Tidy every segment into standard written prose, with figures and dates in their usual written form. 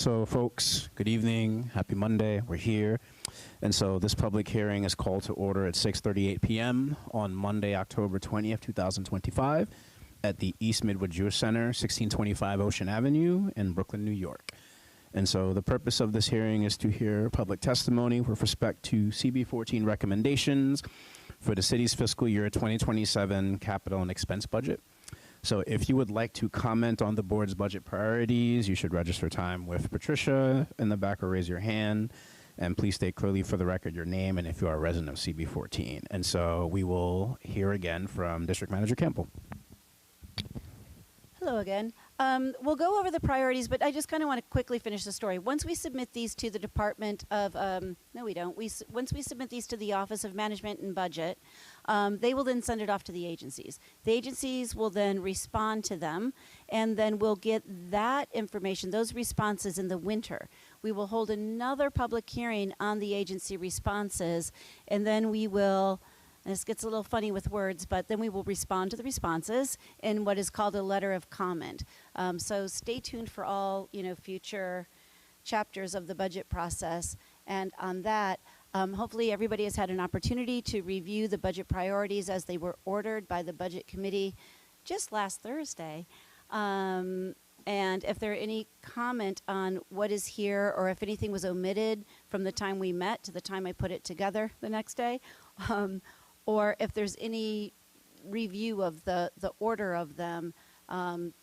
So folks, good evening, happy Monday, we're here. And so this public hearing is called to order at 6:38 p.m. on Monday, October 20th, 2025 at the East Midwood Jewish Center, 1625 Ocean Avenue in Brooklyn, New York. And so the purpose of this hearing is to hear public testimony with respect to CB14 recommendations for the city's fiscal year 2027 capital and expense budget. So if you would like to comment on the board's budget priorities, you should register time with Patricia in the back or raise your hand. And please state clearly for the record your name and if you are a resident of CB14. And so we will hear again from District Manager Campbell. Hello again. We'll go over the priorities, but I just kind of want to quickly finish the story. Once we submit these to the Department of, no we don't, once we submit these to the Office of Management and Budget, they will then send it off to the agencies. The agencies will then respond to them, and then we'll get that information, those responses in the winter. We will hold another public hearing on the agency responses, and then we will, and this gets a little funny with words, but then we will respond to the responses in what is called a letter of comment. So stay tuned for all future chapters of the budget process. And on that, hopefully everybody has had an opportunity to review the budget priorities as they were ordered by the Budget Committee just last Thursday. And if there are any comment on what is here or if anything was omitted from the time we met to the time I put it together the next day, or if there's any review of the order of them,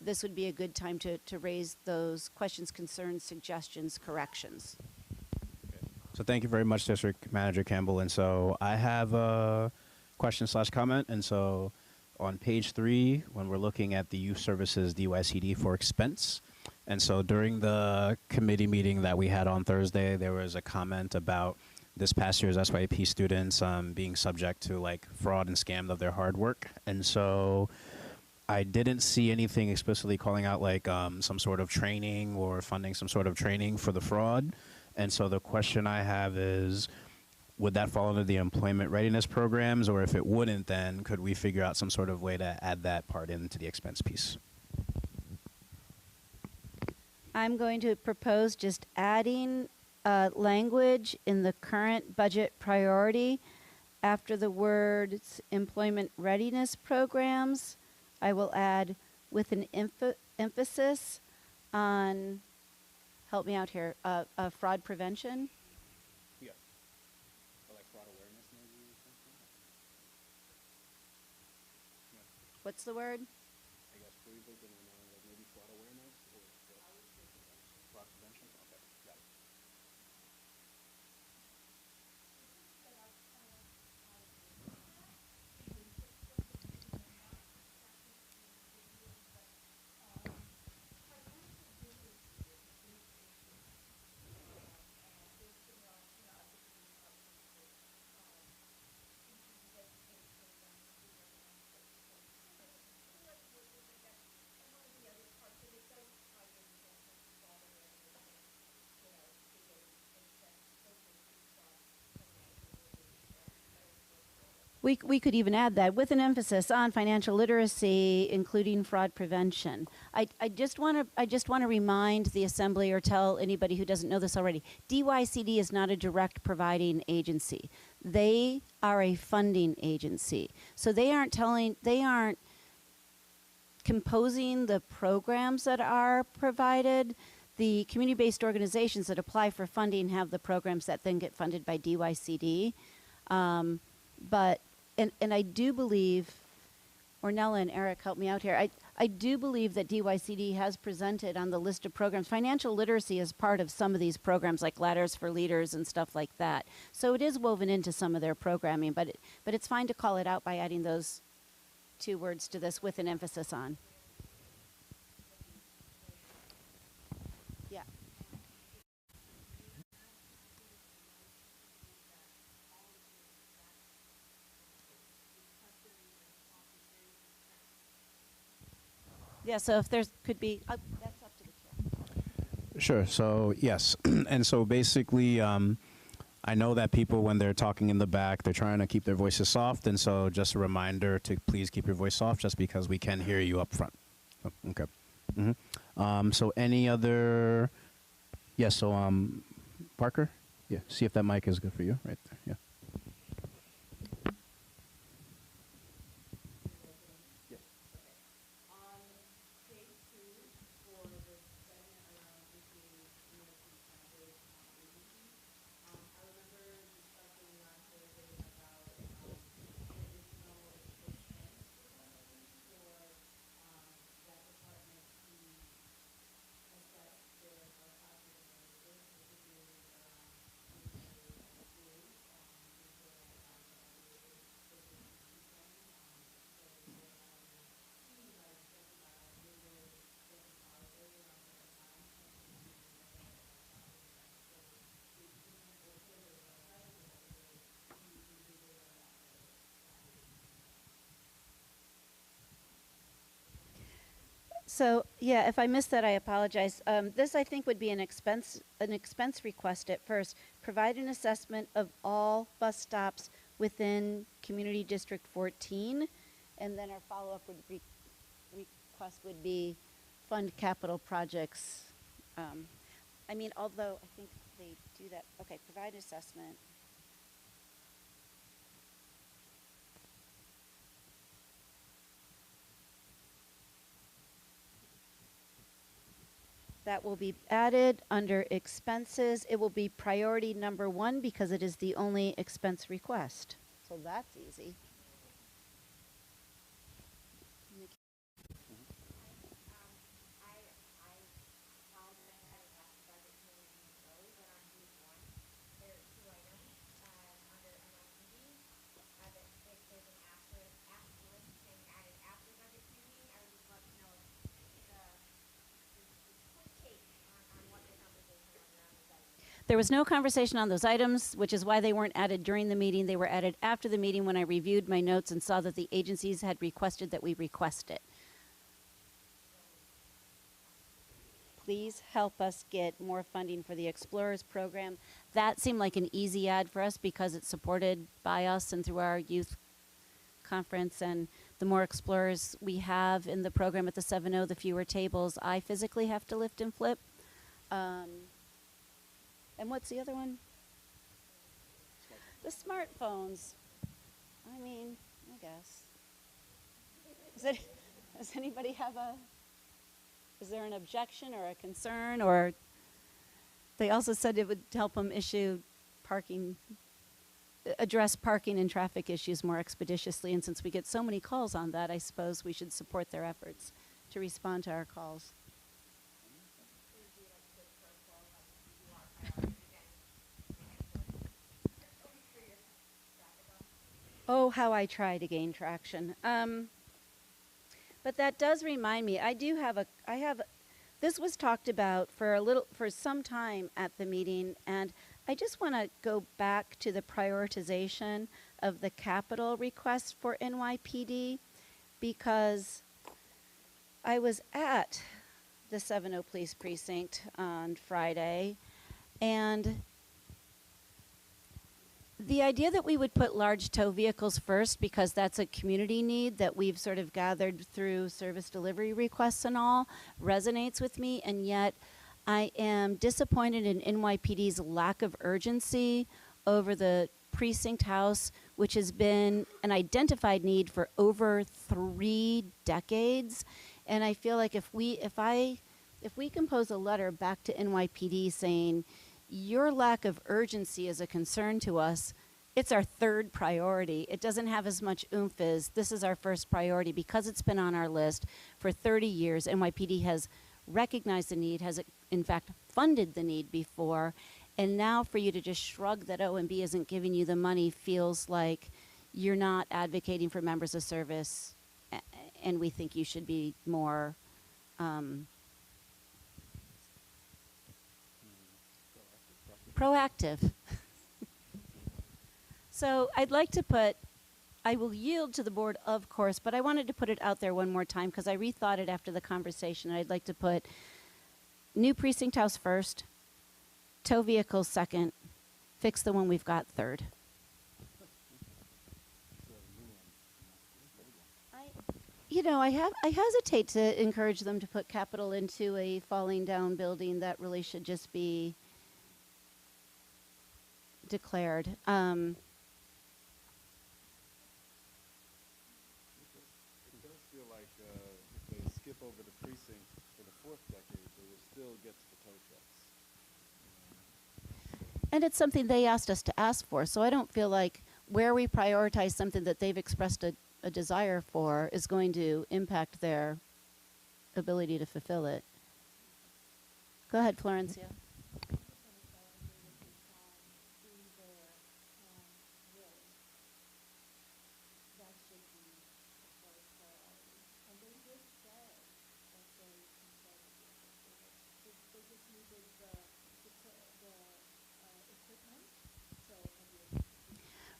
this would be a good time to raise those questions, concerns, suggestions, corrections. So thank you very much, District Manager Campbell. And so I have a question/comment. And so on page 3, when we're looking at the Youth Services DYCD for expense, and so during the committee meeting that we had on Thursday, there was a comment about this past year's SYP students being subject to like fraud and scam of their hard work. And so I didn't see anything explicitly calling out like some sort of training or funding some sort of training for the fraud. And so the question I have is, would that fall under the employment readiness programs? Or if it wouldn't, then could we figure out some sort of way to add that part into the expense piece? I'm going to propose just adding language in the current budget priority after the words employment readiness programs. I will add with an emphasis on, help me out here, fraud prevention. Yeah. Or like fraud awareness maybe or something? Yeah. What's the word? I guess like maybe fraud awareness or fraud prevention? Okay, got it. We could even add that with an emphasis on financial literacy, including fraud prevention. I just want to remind the Assembly or tell anybody who doesn't know this already, DYCD is not a direct providing agency. They are a funding agency. So they aren't composing the programs that are provided. The community-based organizations that apply for funding have the programs that then get funded by DYCD. And I do believe, Ornella and Eric help me out here, I do believe that DYCD has presented on the list of programs. Financial literacy is part of some of these programs like Ladders for Leaders and stuff like that. So it is woven into some of their programming, but it's fine to call it out by adding those 2 words to this with an emphasis on. Yeah. Yeah, so if there's could be, that's up to the chair. Sure. So yes, and so basically, I know that people, when they're talking in the back, they're trying to keep their voices soft, and so just a reminder to please keep your voice soft, just because we can hear you up front. Oh, okay. So any other Yeah, so Parker, yeah, see if that mic is good for you right there. Yeah. So, yeah, if I missed that, I apologize. This, I think, would be an expense request at first. Provide an assessment of all bus stops within Community District 14. And then our follow-up request would be fund capital projects. I mean, although I think they do that. Okay, provide assessment. That will be added under expenses. It will be priority number 1 because it is the only expense request. So that's easy. There was no conversation on those items, which is why they weren't added during the meeting. They were added after the meeting when I reviewed my notes and saw that the agencies had requested that we request it. Please help us get more funding for the Explorers program. That seemed like an easy add for us because it's supported by us and through our youth conference. And the more Explorers we have in the program at the 7.0, the fewer tables I physically have to lift and flip. And what's the other one? The smartphones. I mean, I guess. Does anybody have is there an objection or a concern? Or they also said it would help them address parking and traffic issues more expeditiously. And since we get so many calls on that, I suppose we should support their efforts to respond to our calls. Oh, how I try to gain traction. But that does remind me, this was talked about for some time at the meeting, and I just want to go back to the prioritization of the capital request for NYPD, because I was at the 7.0 Police Precinct on Friday, and the idea that we would put large tow vehicles first because that's a community need that we've sort of gathered through service delivery requests and all resonates with me, and yet I am disappointed in NYPD's lack of urgency over the precinct house, which has been an identified need for over 3 decades. And I feel like if we compose a letter back to NYPD saying, your lack of urgency is a concern to us, it's our 3rd priority. It doesn't have as much oomph as this is our 1st priority because it's been on our list for 30 years. NYPD has recognized the need, has in fact funded the need before, and now for you to just shrug that OMB isn't giving you the money feels like you're not advocating for members of service, and we think you should be more proactive. So I'd like to I will yield to the board, of course, but I wanted to put it out there one more time because I rethought it after the conversation. I'd like to put new precinct house first, tow vehicles second, fix the one we've got third. you know, I hesitate to encourage them to put capital into a falling down building that really should just be declared. It does feel like if they skip over the precinct for the fourth decade, they will still get to the tow trucks. And it's something they asked us to ask for, so I don't feel like where we prioritize something that they've expressed a desire for is going to impact their ability to fulfill it. Go ahead, Florencia.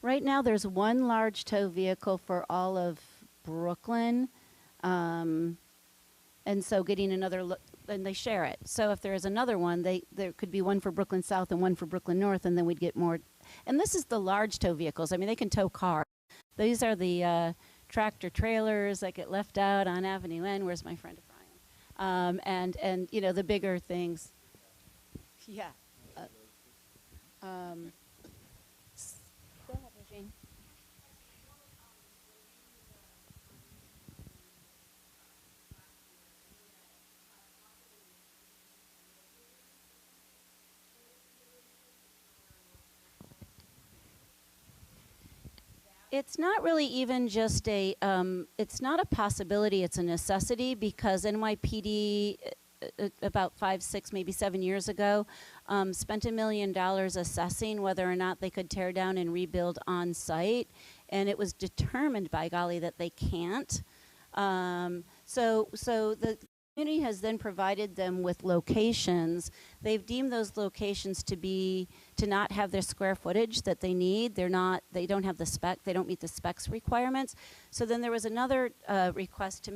Right now, there's one large tow vehicle for all of Brooklyn, and so getting another look, and they share it. So if there is another one, there could be one for Brooklyn South and one for Brooklyn North, and then we'd get more. And this is the large tow vehicles. I mean, they can tow cars. These are the tractor trailers that get left out on Avenue N. Where's my friend Brian? And you know, the bigger things. Yeah. Go ahead, Regine. It's not really even just it's not a possibility, it's a necessity, because NYPD about 5, 6, maybe 7 years ago spent $1 million assessing whether or not they could tear down and rebuild on site, and it was determined by golly that they can't. So the community has then provided them with locations. They've deemed those locations to not have their square footage that they need. They don't have the spec, they don't meet the specs requirements. So then there was another request to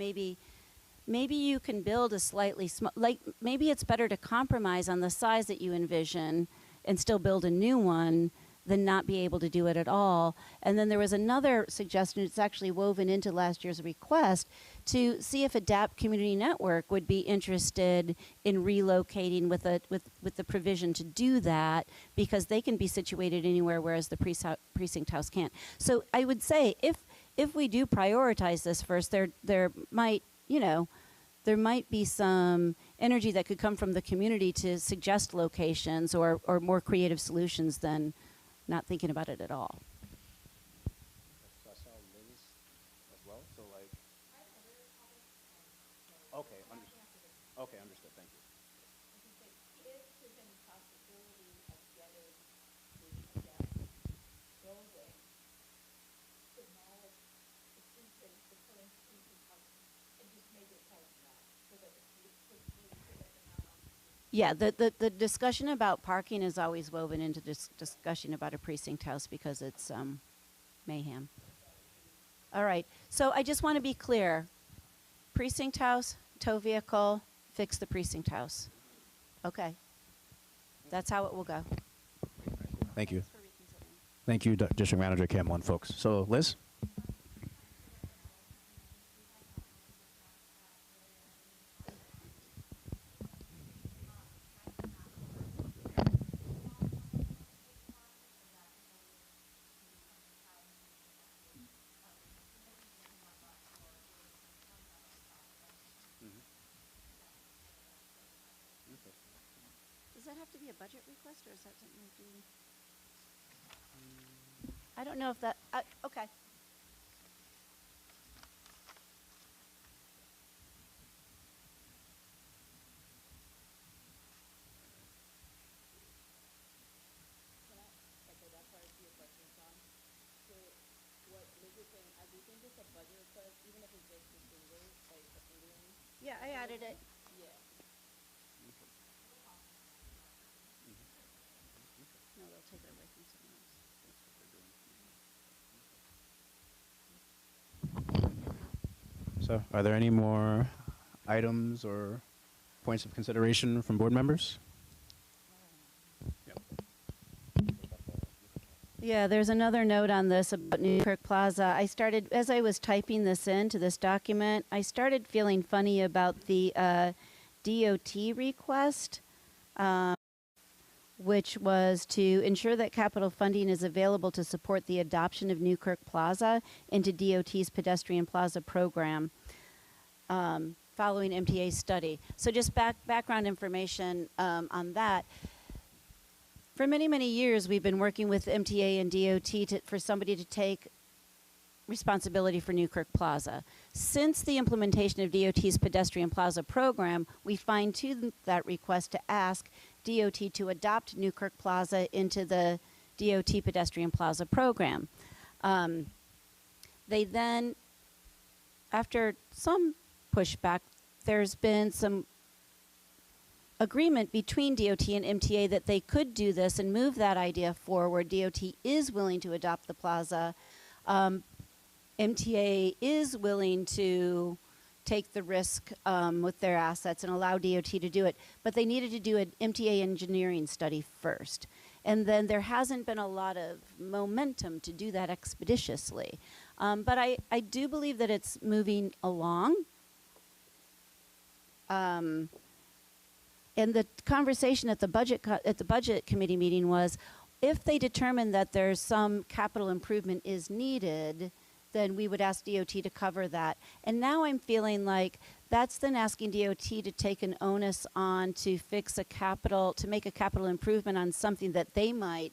maybe you can build a slightly small, like maybe it's better to compromise on the size that you envision and still build a new one than not be able to do it at all. And then there was another suggestion, it's actually woven into last year's request, to see if ADAPT Community Network would be interested in relocating with the provision to do that, because they can be situated anywhere, whereas the precinct house can't. So I would say if we do prioritize this first, there might, you know, there might be some energy that could come from the community to suggest locations or more creative solutions than not thinking about it at all. So I saw Liz as well. So like, okay, understood. Thank you. Yeah, the discussion about parking is always woven into this discussion about a precinct house because it's mayhem. All right, so I just want to be clear. Precinct house, tow vehicle, fix the precinct house. Okay. That's how it will go. Thank you. Thank you, District Manager Campbell and folks. So Liz? Does that have to be a budget request, or is that something we do? I don't know if that, okay. Yeah, I added it. No, they'll take it away from someone else. So are there any more items or points of consideration from board members? Yep. Yeah, there's another note on this about Newkirk Plaza. As I was typing this into this document, I started feeling funny about the DOT request, which was to ensure that capital funding is available to support the adoption of Newkirk Plaza into DOT's pedestrian plaza program following MTA study. So just background information on that. For many, many years, we've been working with MTA and DOT for somebody to take responsibility for Newkirk Plaza. Since the implementation of DOT's pedestrian plaza program, we fine-tuned that request to ask DOT to adopt Newkirk Plaza into the DOT pedestrian plaza program. They then, after some pushback, there's been some agreement between DOT and MTA that they could do this and move that idea forward. DOT is willing to adopt the plaza. MTA is willing to take the risk with their assets and allow DOT to do it, but they needed to do an MTA engineering study first. And then there hasn't been a lot of momentum to do that expeditiously. But I do believe that it's moving along. And the conversation at the budget committee meeting was, if they determine that there's some capital improvement is needed, then we would ask DOT to cover that. And now I'm feeling like that's then asking DOT to take an onus on to make a capital improvement on something that they might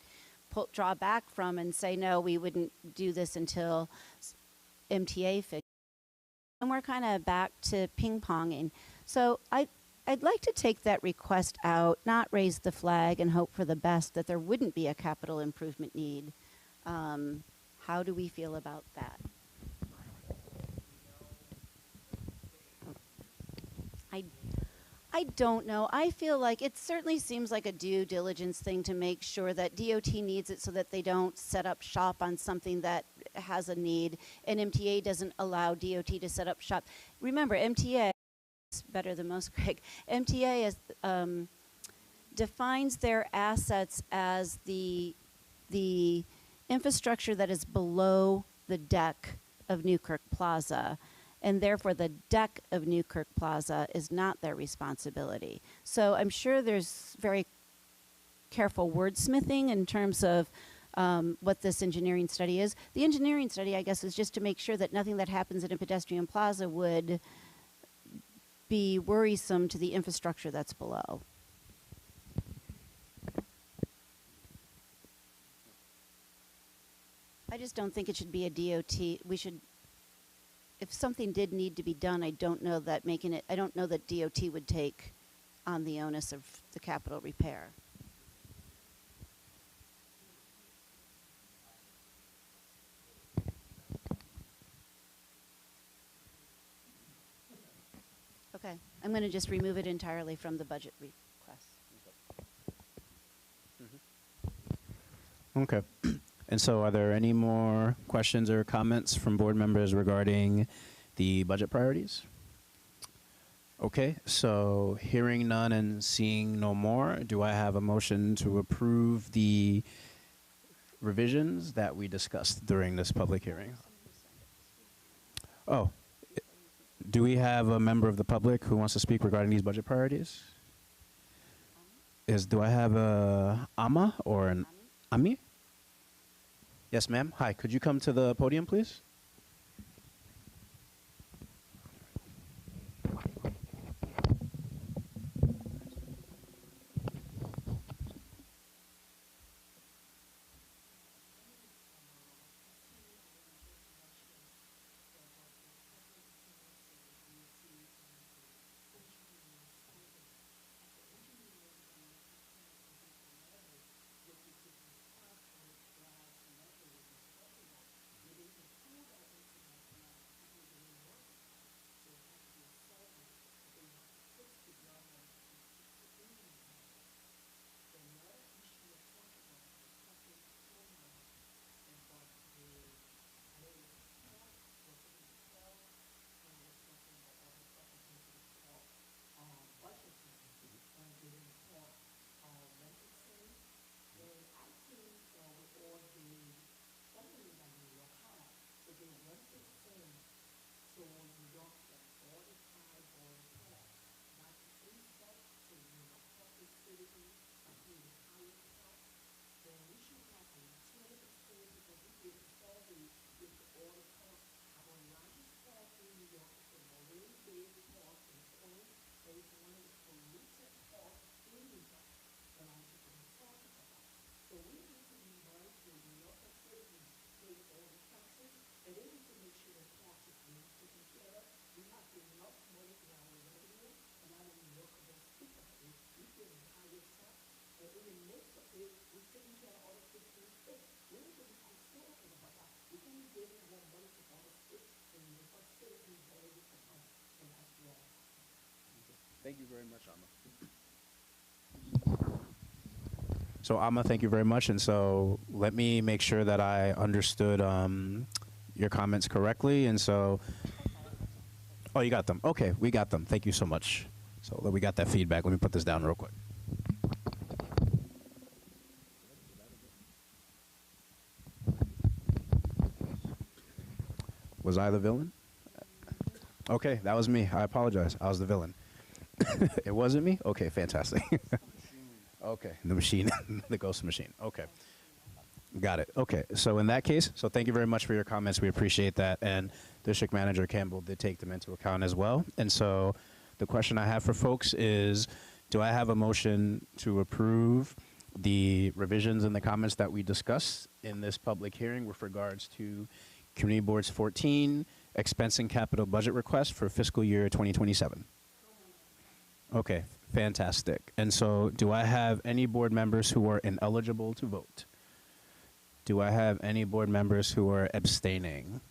draw back from and say, no, we wouldn't do this until MTA fixes. And we're kind of back to ping-ponging. So I'd like to take that request out, not raise the flag and hope for the best that there wouldn't be a capital improvement need. How do we feel about that? I don't know. I feel like it certainly seems like a due diligence thing to make sure that DOT needs it so that they don't set up shop on something that has a need, and MTA doesn't allow DOT to set up shop. Remember, MTA is better than most, Craig. MTA is, defines their assets as the infrastructure that is below the deck of Newkirk Plaza, and therefore the deck of Newkirk Plaza is not their responsibility. So I'm sure there's very careful wordsmithing in terms of what this engineering study is. The engineering study, I guess, is just to make sure that nothing that happens in a pedestrian plaza would be worrisome to the infrastructure that's below. I just don't think it should be a DOT. We should, if something did need to be done, I don't know that DOT would take on the onus of the capital repair. Okay, I'm going to just remove it entirely from the budget request. Okay. And so are there any more questions or comments from board members regarding the budget priorities? Okay, so hearing none and seeing no more, do I have a motion to approve the revisions that we discussed during this public hearing? Oh, do we have a member of the public who wants to speak regarding these budget priorities? Do I have a Ama or an Ami? Yes, ma'am. Hi, could you come to the podium, please? Thank you very much, Amma. So, Amma, thank you very much. And so let me make sure that I understood your comments correctly. And so, oh, you got them. Okay, we got them. Thank you so much. So we got that feedback. Let me put this down real quick. Was I the villain? Okay, that was me. I apologize. I was the villain. It wasn't me? Okay, fantastic. Okay, the machine, the ghost machine. Okay. Got it. Okay, so in that case, so thank you very much for your comments. We appreciate that. And District Manager Campbell did take them into account as well. And so the question I have for folks is, do I have a motion to approve the revisions and the comments that we discussed in this public hearing with regards to Community Boards 14 expense and capital budget request for fiscal year 2027? Okay, fantastic. And so do I have any board members who are ineligible to vote? Do I have any board members who are abstaining?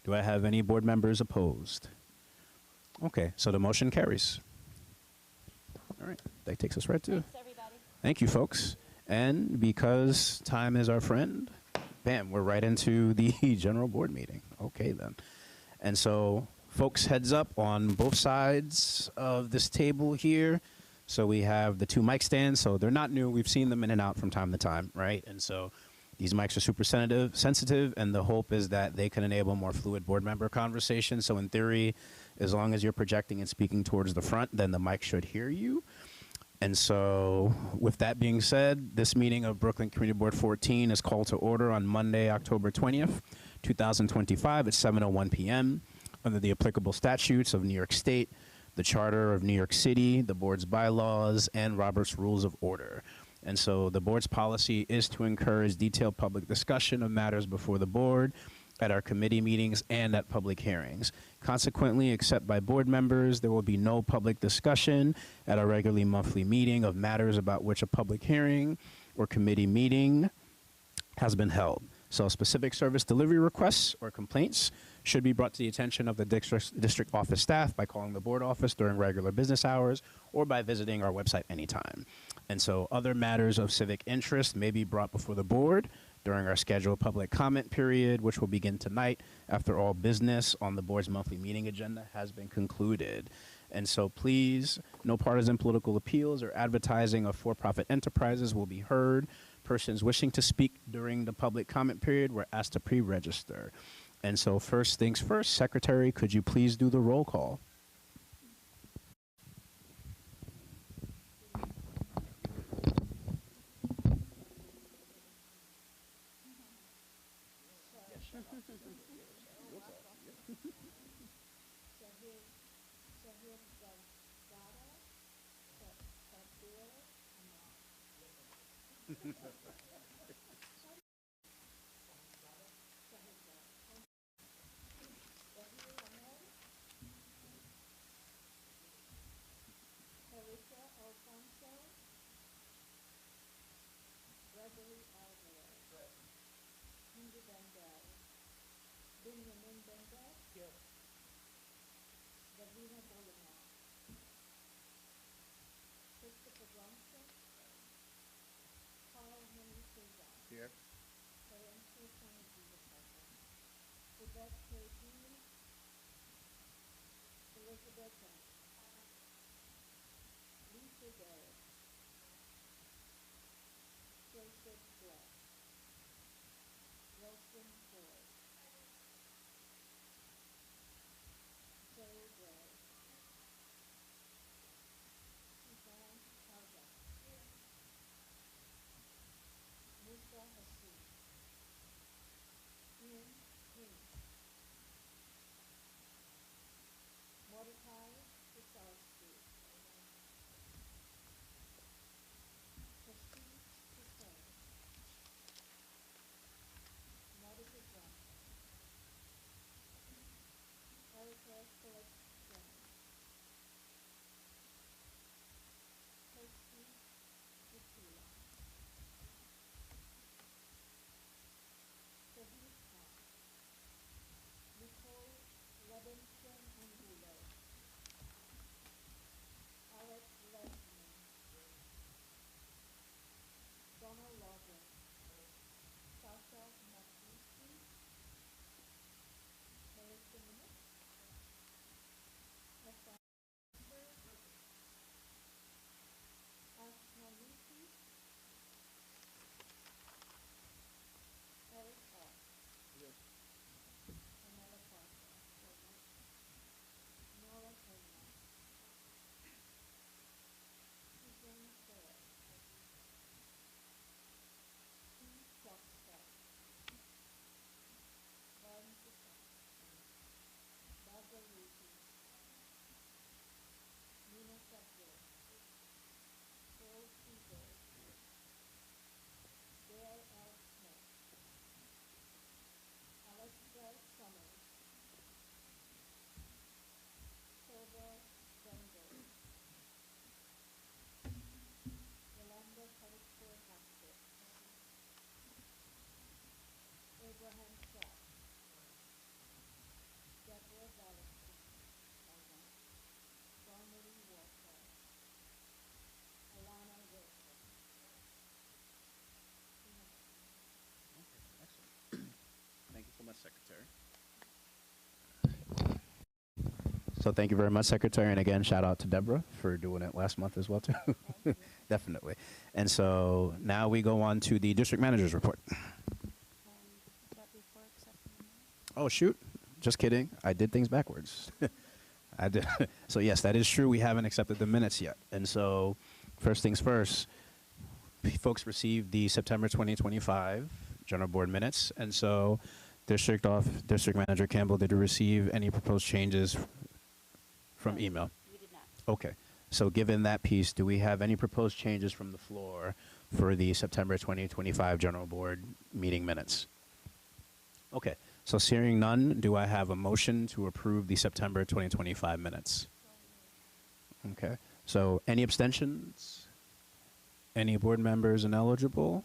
Do I have any board members opposed? Okay, so the motion carries. All right, that takes us right to. Thanks, everybody. Thank you, folks. And because time is our friend, bam, we're right into the general board meeting. Okay, then. And so, folks, heads up on both sides of this table here. So we have the two mic stands. So they're not new. We've seen them in and out from time to time, right? And so these mics are super sensitive, and the hope is that they can enable more fluid board member conversation. So in theory, as long as you're projecting and speaking towards the front, then the mic should hear you. And so with that being said, this meeting of Brooklyn Community Board 14 is called to order on Monday, October 20th, 2025 at 7:01 p.m. under the applicable statutes of New York State, the Charter of New York City, the board's bylaws, and Robert's Rules of Order. And so the board's policy is to encourage detailed public discussion of matters before the board at our committee meetings and at public hearings. Consequently, except by board members, there will be no public discussion at our regularly monthly meeting of matters about which a public hearing or committee meeting has been held. So specific service delivery requests or complaints should be brought to the attention of the district office staff by calling the board office during regular business hours or by visiting our website anytime. And so other matters of civic interest may be brought before the board during our scheduled public comment period, which will begin tonight after all business on the board's monthly meeting agenda has been concluded. And so please, no partisan political appeals or advertising of for-profit enterprises will be heard. Persons wishing to speak during the public comment period were asked to pre-register. And so first things first, Secretary, could you please do the roll call? Here. much, Secretary. So thank you very much, Secretary. And again, shout out to Deborah for doing it last month as well, too. Definitely. And so now we go on to the district manager's report. Oh, shoot. Just kidding. I did things backwards. I did. So, yes, that is true. We haven't accepted the minutes yet. And so first things first, folks received the September 2025 General Board minutes. And so District Manager Campbell, did you receive any proposed changes from email? We did not. Okay. So given that piece, do we have any proposed changes from the floor for the September 2025 General Board meeting minutes? Okay. So seeing none, do I have a motion to approve the September 2025 minutes? Okay. So any abstentions? Any board members ineligible?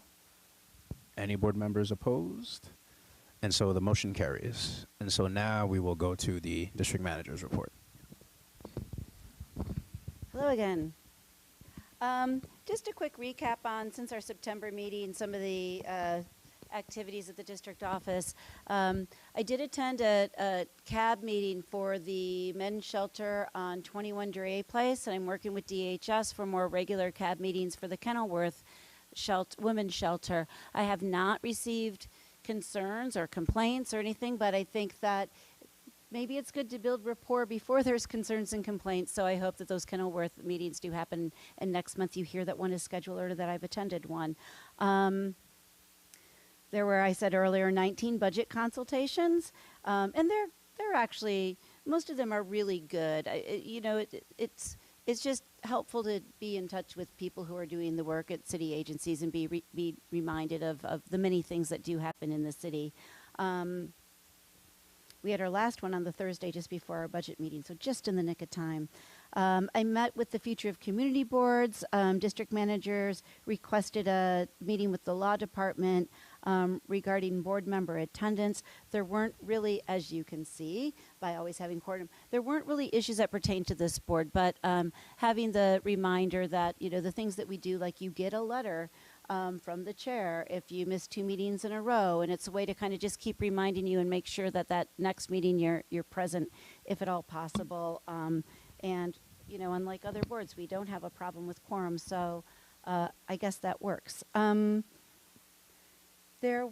Any board members opposed? And so the motion carries. And so now we will go to the district manager's report. Hello again. Just a quick recap on, since our September meeting, some of the activities at the district office. I did attend a CAB meeting for the men's shelter on 21 Duray Place, and I'm working with DHS for more regular CAB meetings for the Kenilworth women's shelter. I have not received concerns or complaints or anything, but I think that maybe it's good to build rapport before there's concerns and complaints, so I hope that those Kenilworth meetings do happen, and next month you hear that one is scheduled or that I've attended one. There were, I said earlier, 19 budget consultations, and they're actually, most of them are really good. It's just helpful to be in touch with people who are doing the work at city agencies and be reminded of the many things that do happen in the city. We had our last one on the Thursday just before our budget meeting, so just in the nick of time. I met with the future of community boards. District managers requested a meeting with the law department regarding board member attendance. There weren't really, as you can see, by always having quorum, there weren't really issues that pertain to this board, but having the reminder that, the things that we do, like you get a letter from the chair if you miss 2 meetings in a row, and it's a way to kind of just keep reminding you and make sure that that next meeting you're present if at all possible. And unlike other boards, we don't have a problem with quorum, so I guess that works. There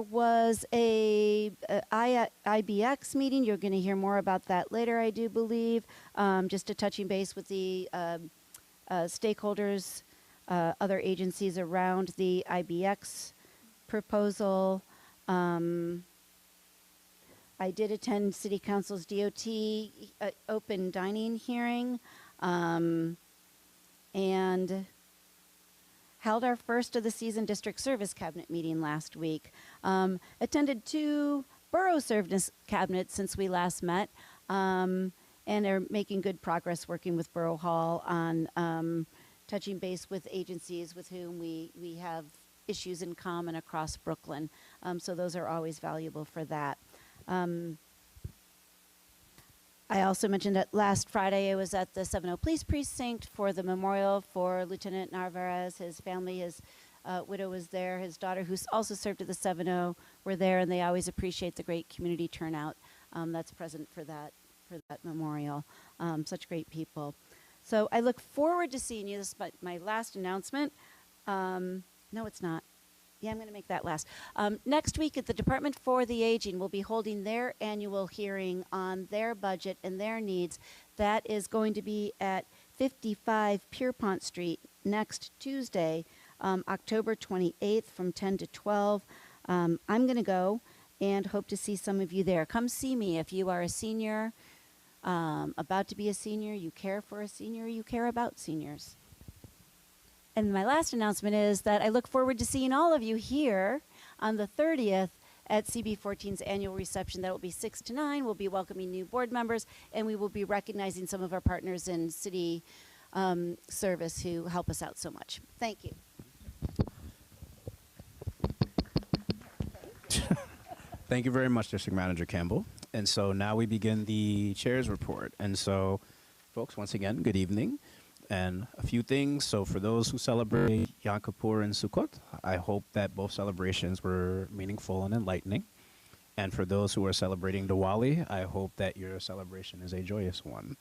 was a IBX meeting. You're going to hear more about that later, I do believe. Just a touching base with the stakeholders, other agencies around the IBX proposal. I did attend City Council's DOT open dining hearing, and held our first of the season district service cabinet meeting last week. Attended 2 borough service cabinets since we last met, and are making good progress working with Borough Hall on touching base with agencies with whom we have issues in common across Brooklyn. So those are always valuable for that. I also mentioned that last Friday I was at the 70 Police Precinct for the memorial for Lieutenant Narvaez. His family, his widow was there. His daughter, who's also served at the 70, were there, and they always appreciate the great community turnout that's present for that memorial. Such great people. So I look forward to seeing you. This is my last announcement. No, it's not. Yeah, I'm going to make that last. Next week at the Department for the Aging, we'll be holding their annual hearing on their budget and their needs. That is going to be at 55 Pierpont Street next Tuesday, October 28th from 10 to 12. I'm going to go and hope to see some of you there. Come see me if you are a senior, about to be a senior, you care for a senior, you care about seniors. And my last announcement is that I look forward to seeing all of you here on the 30th at CB14's annual reception. That will be 6 to 9. We'll be welcoming new board members, and we will be recognizing some of our partners in city service who help us out so much. Thank you. Thank you very much, District Manager Campbell. And so now we begin the chair's report. And so, folks, once again, good evening. And a few things. So for those who celebrate Yom Kippur and Sukkot, I hope that both celebrations were meaningful and enlightening. And for those who are celebrating Diwali, I hope that your celebration is a joyous one.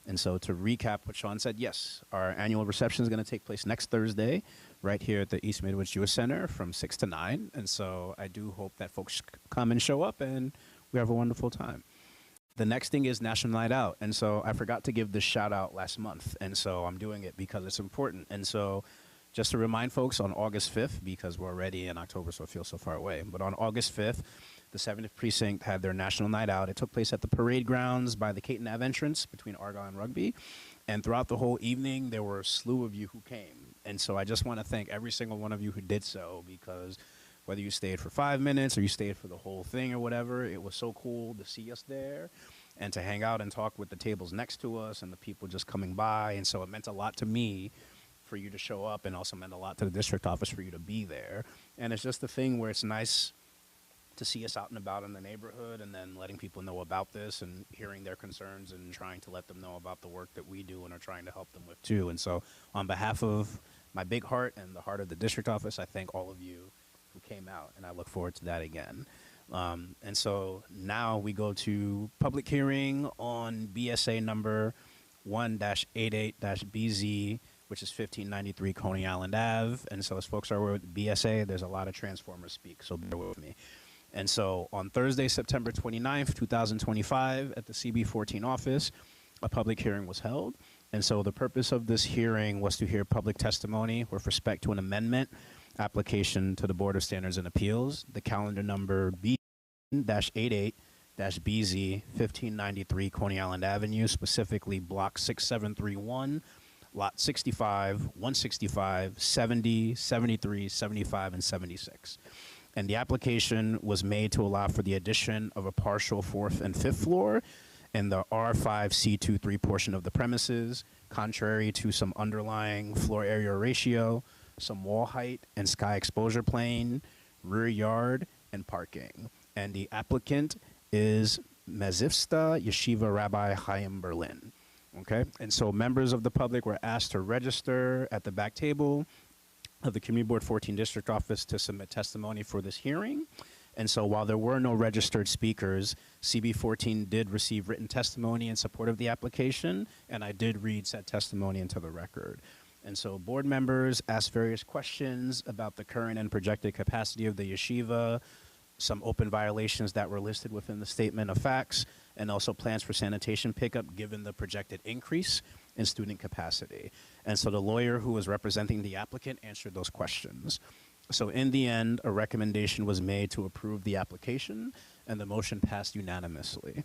And so to recap what Sean said, yes, our annual reception is going to take place next Thursday right here at the East Midwest Jewish Center from 6 to 9. And so I do hope that folks come and show up and we have a wonderful time. The next thing is National Night Out. And so I forgot to give this shout out last month. And so I'm doing it because it's important. And so just to remind folks, on August 5th, because we're already in October, so it feels so far away, but on August 5th, the 70th Precinct had their National Night Out. It took place at the parade grounds by the Caton Ave entrance between Argyle and Rugby. And throughout the whole evening, there were a slew of you who came. And so I just want to thank every single one of you who did so, because whether you stayed for 5 minutes or you stayed for the whole thing or whatever, it was so cool to see us there and to hang out and talk with the tables next to us and the people just coming by. And so it meant a lot to me for you to show up, and also meant a lot to the district office for you to be there. And it's just a thing where it's nice to see us out and about in the neighborhood, and then letting people know about this and hearing their concerns and trying to let them know about the work that we do and are trying to help them with too. And so on behalf of my big heart and the heart of the district office, I thank all of you who came out, and I look forward to that again. And so now we go to public hearing on BSA number 1-88-BZ, which is 1593 Coney Island Ave. And so as folks are aware with BSA, there's a lot of Transformers speak, so bear with me. And so on Thursday, September 29th, 2025, at the CB14 office, a public hearing was held. And so the purpose of this hearing was to hear public testimony with respect to an amendment application to the Board of Standards and Appeals, the calendar number B-88-BZ, 1593 Coney Island Avenue, specifically Block 6731, Lot 65, 165, 70, 73, 75, and 76. And the application was made to allow for the addition of a partial fourth and fifth floor in the R5C23 portion of the premises, contrary to some underlying floor area ratio, some wall height and sky exposure plane, rear yard, and parking. And the applicant is Mezivsta Yeshiva Rabbi Chaim Berlin. Okay, and so members of the public were asked to register at the back table of the Community Board 14 District Office to submit testimony for this hearing. And so while there were no registered speakers, CB14 did receive written testimony in support of the application, and I did read said testimony into the record. And so board members asked various questions about the current and projected capacity of the yeshiva, some open violations that were listed within the statement of facts, and also plans for sanitation pickup given the projected increase in student capacity. And so the lawyer who was representing the applicant answered those questions. So in the end, a recommendation was made to approve the application, and the motion passed unanimously.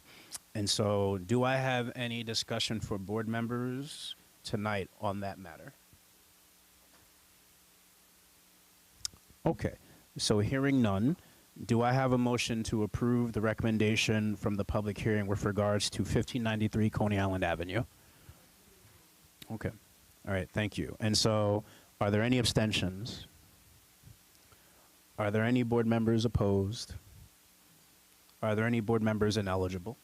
And so do I have any discussion for board members tonight on that matter? Okay, so hearing none, do I have a motion to approve the recommendation from the public hearing with regards to 1593 Coney Island Avenue? Okay. All right, thank you. And so are there any abstentions? Are there any board members opposed? Are there any board members ineligible?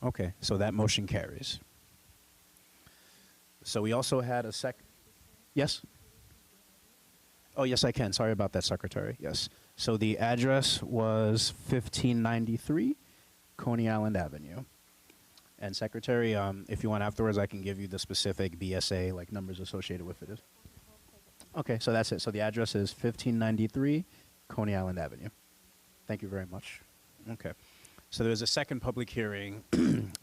Okay, so that motion carries. So we also had a Yes? Oh, yes, I can. Sorry about that, Secretary. Yes. So the address was 1593 Coney Island Avenue. And Secretary, if you want afterwards, I can give you the specific BSA, like numbers associated with it. Okay, so that's it. So the address is 1593 Coney Island Avenue. Thank you very much. Okay. So there was a second public hearing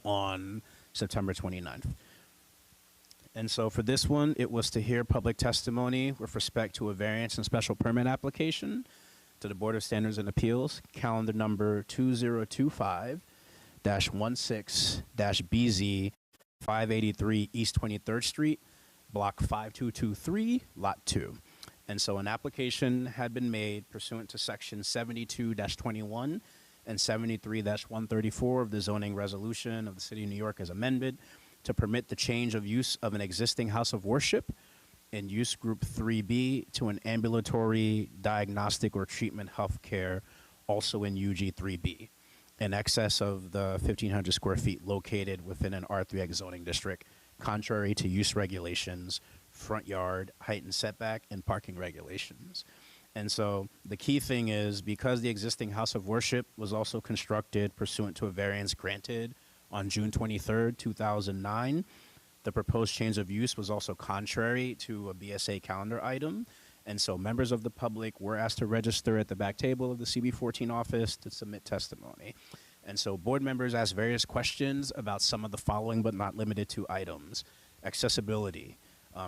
on September 29th. And so for this one, it was to hear public testimony with respect to a variance and special permit application to the Board of Standards and Appeals, calendar number 2025-16-BZ, 583 East 23rd Street, Block 5223, Lot 2. And so an application had been made pursuant to Section 72-21 and 73-134 of the zoning resolution of the City of New York as amended to permit the change of use of an existing house of worship in use group 3B to an ambulatory diagnostic or treatment health care, also in UG 3B, in excess of the 1,500 square feet located within an R3X zoning district contrary to use regulations, front yard, height and setback, and parking regulations. And so the key thing is, because the existing house of worship was also constructed pursuant to a variance granted on June 23rd, 2009, the proposed change of use was also contrary to a BSA calendar item. And so members of the public were asked to register at the back table of the CB14 office to submit testimony. And so board members asked various questions about some of the following, but not limited to items: accessibility,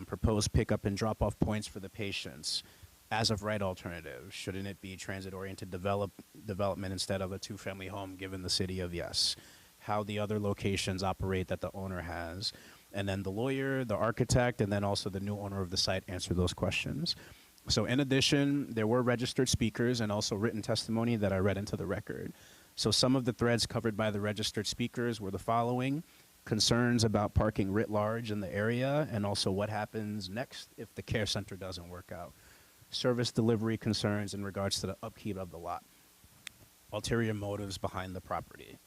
proposed pickup and drop-off points for the patients, as of right alternatives. Shouldn't it be transit-oriented development instead of a two-family home, given the city of yes? How the other locations operate that the owner has. And then the lawyer, the architect, and then also the new owner of the site answer those questions. So in addition, there were registered speakers and also written testimony that I read into the record. So some of the threads covered by the registered speakers were the following: concerns about parking writ large in the area, and also what happens next if the care center doesn't work out. Service delivery concerns in regards to the upkeep of the lot. Ulterior motives behind the property.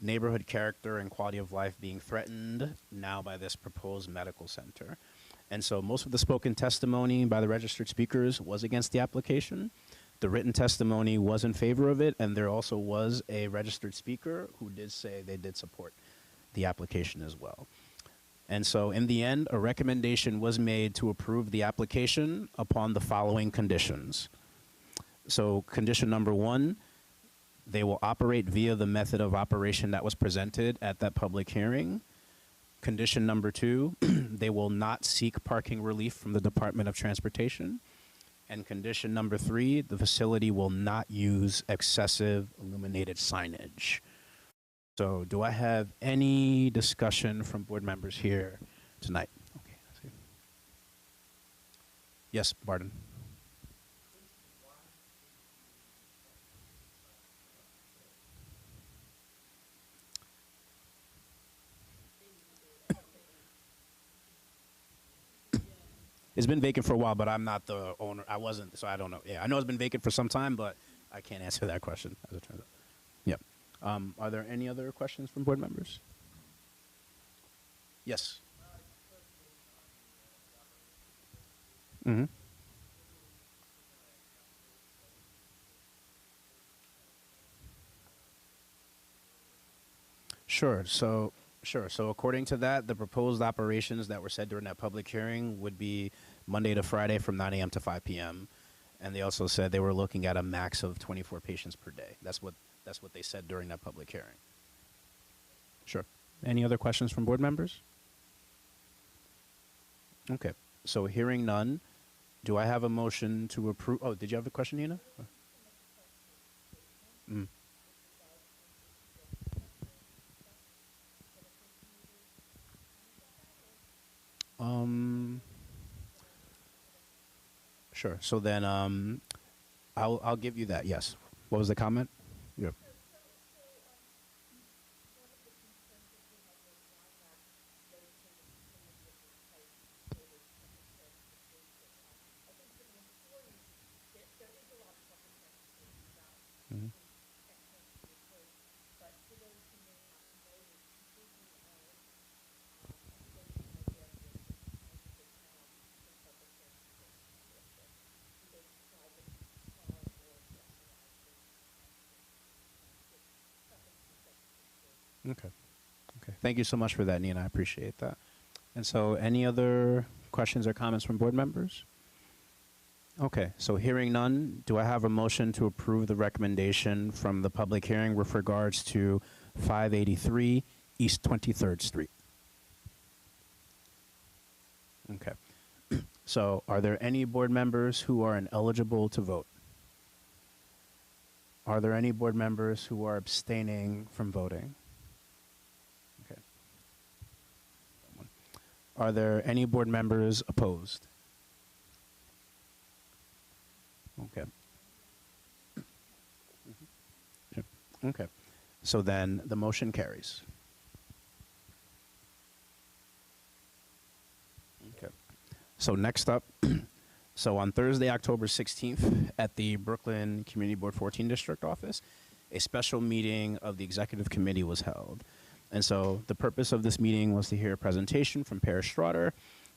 Neighborhood character and quality of life being threatened now by this proposed medical center. And so most of the spoken testimony by the registered speakers was against the application. The written testimony was in favor of it, and there also was a registered speaker who did say they did support the application as well. And so in the end, a recommendation was made to approve the application upon the following conditions. So condition number 1, they will operate via the method of operation that was presented at that public hearing. Condition number 2, they will not seek parking relief from the Department of Transportation. And condition number 3, the facility will not use excessive illuminated signage. So do I have any discussion from board members here tonight? Okay, let's see. Yes, Barton. It's been vacant for a while, but I'm not the owner. I wasn't, so I don't know. Yeah, I know it's been vacant for some time, but I can't answer that question, as it turns out. Yep. Are there any other questions from board members? Yes. Mm-hmm. Sure. So according to that, the proposed operations that were said during that public hearing would be Monday to Friday from 9 a.m. to 5 p.m. And they also said they were looking at a max of 24 patients per day. That's what they said during that public hearing. Sure. Any other questions from board members? Okay. So hearing none, do I have a motion to approve? Oh, did you have a question, Nina? Mm. Sure. So then, I'll give you that. Yes. What was the comment? Yep. Mhm. Okay. Okay. Thank you so much for that, Nina. I appreciate that. And so, any other questions or comments from board members? Okay. So, hearing none, do I have a motion to approve the recommendation from the public hearing with regards to 583 East 23rd Street? Okay. So, are there any board members who are ineligible to vote? Are there any board members who are abstaining from voting? Okay. Are there any board members opposed? Okay. Sure. Okay. So then the motion carries. Okay. So next up, so on Thursday, October 16th, at the Brooklyn Community Board 14 District Office, a special meeting of the Executive Committee was held. And so the purpose of this meeting was to hear a presentation from Parrish Schroeder,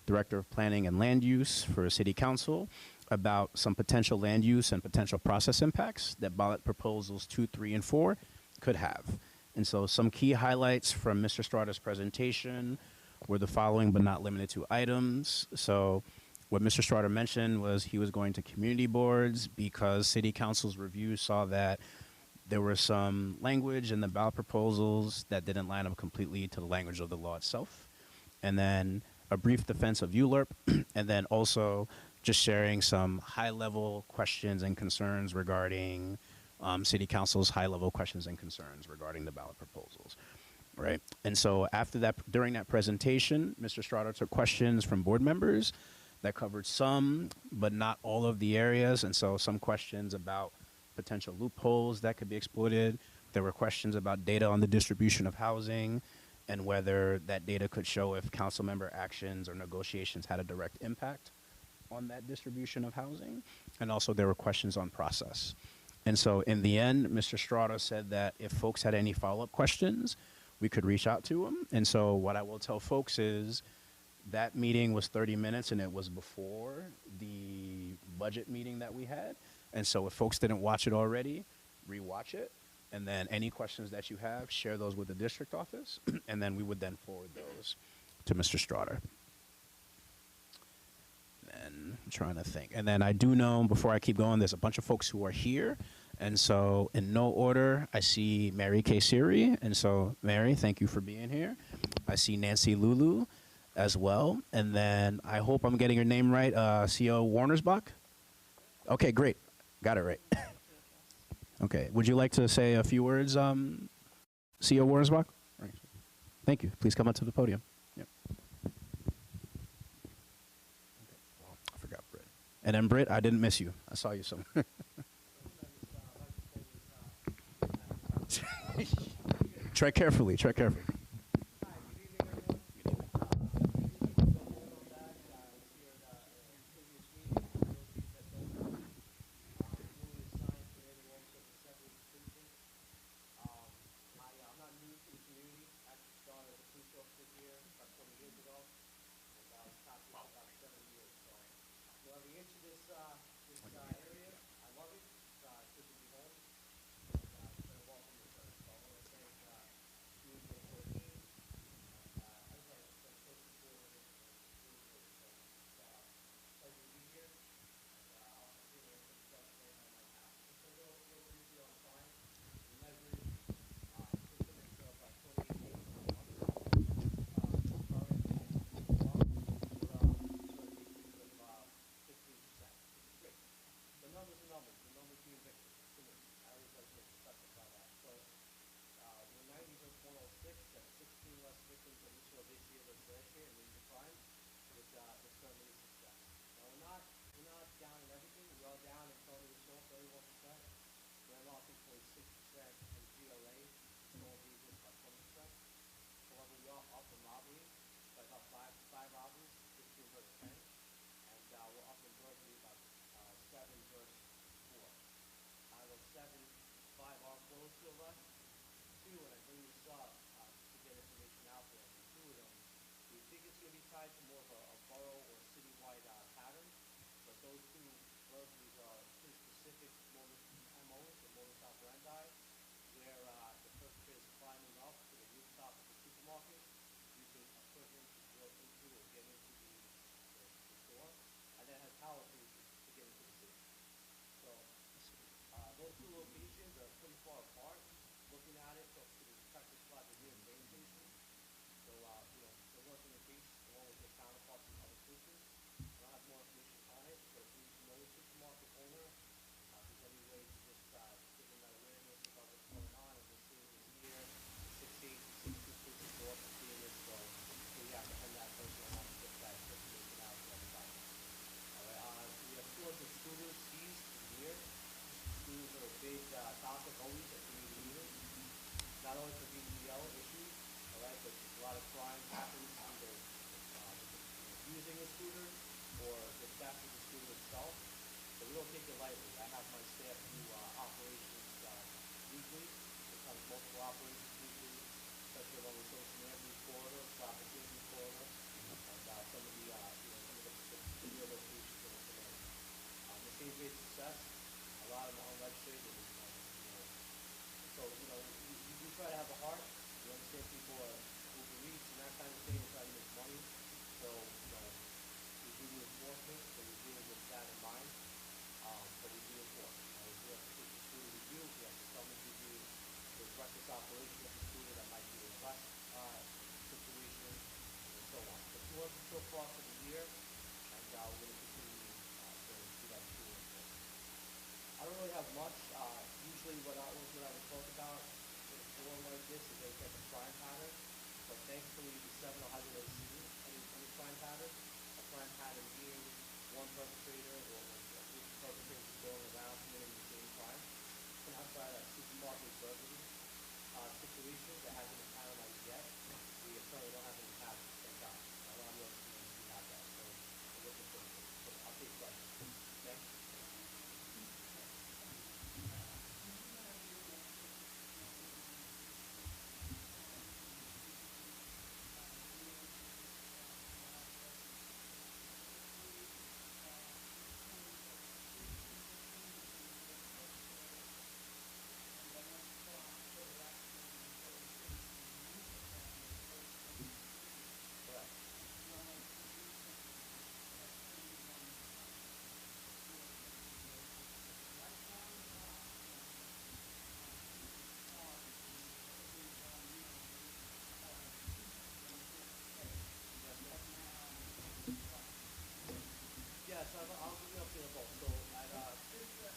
Director of Planning and Land Use for City Council, about some potential land use and potential process impacts that ballot proposals 2, 3, and 4 could have. And so some key highlights from Mr. Strada's presentation were the following, but not limited to items. So what Mr. Strada mentioned was he was going to community boards because City Council's review saw that there was some language in the ballot proposals that didn't line up completely to the language of the law itself. And then a brief defense of ULURP, and then also just sharing some high-level questions and concerns regarding City Council's high-level questions and concerns regarding the ballot proposals, right? And so after that, during that presentation, Mr. Strada took questions from board members that covered some, but not all of the areas. And so some questions about potential loopholes that could be exploited. There were questions about data on the distribution of housing and whether that data could show if council member actions or negotiations had a direct impact on that distribution of housing. And also there were questions on process. And so in the end, Mr. Strada said that if folks had any follow-up questions, we could reach out to him. And so what I will tell folks is that meeting was 30 minutes and it was before the budget meeting that we had. And so if folks didn't watch it already, rewatch it. And then any questions that you have, share those with the district office. And then we would then forward those to Mr. Strada. And I'm trying to think. And then I do know, before I keep going, there's a bunch of folks who are here. And so in no order, I see Mary K. Siri. And so Mary, thank you for being here. I see Nancy Lulu as well. And then I hope I'm getting your name right, CO Warnersbach. Okay, great. Got it right. Okay. Would you like to say a few words, CO Warnersbach? Thank you. Please come up to the podium. Yep. I forgot Britt. And then Britt, I didn't miss you. I saw you somewhere. Tread carefully. Tread carefully. especially along the Social Avenue corridor, Providence Avenue corridor, and some of the, some of the newer locations in the area. We're seeing great success. A lot of them are unregistered, we try to have a heart. We understand people are Uber Eats and that kind of thing, and try to make money. So, we do the enforcement, so we do it with that in mind. But we do enforce. We have to take the scooter review, we have to summons review. There's reckless operation of the scooter that might be a less situation, and so on. But 200 so far for the year, and we're going to continue to do that scooter enforcement. I don't really have much. Usually what I would talk about in a forum like this is they get the crime pattern. But thankfully the 7 hasn't really seen any crime pattern. A crime pattern being one perpetrator or a group of perpetrators going around committing the same crime. And outside that supermarket burglary situation that hasn't been analyzed yet, we currently don't have any patterns, thank God. A lot of the other communities do have that, so we're looking for it. So I'll take questions. Okay? Correct. Yes, ma'am. Yeah, so I'll give you an update on both. So at sure.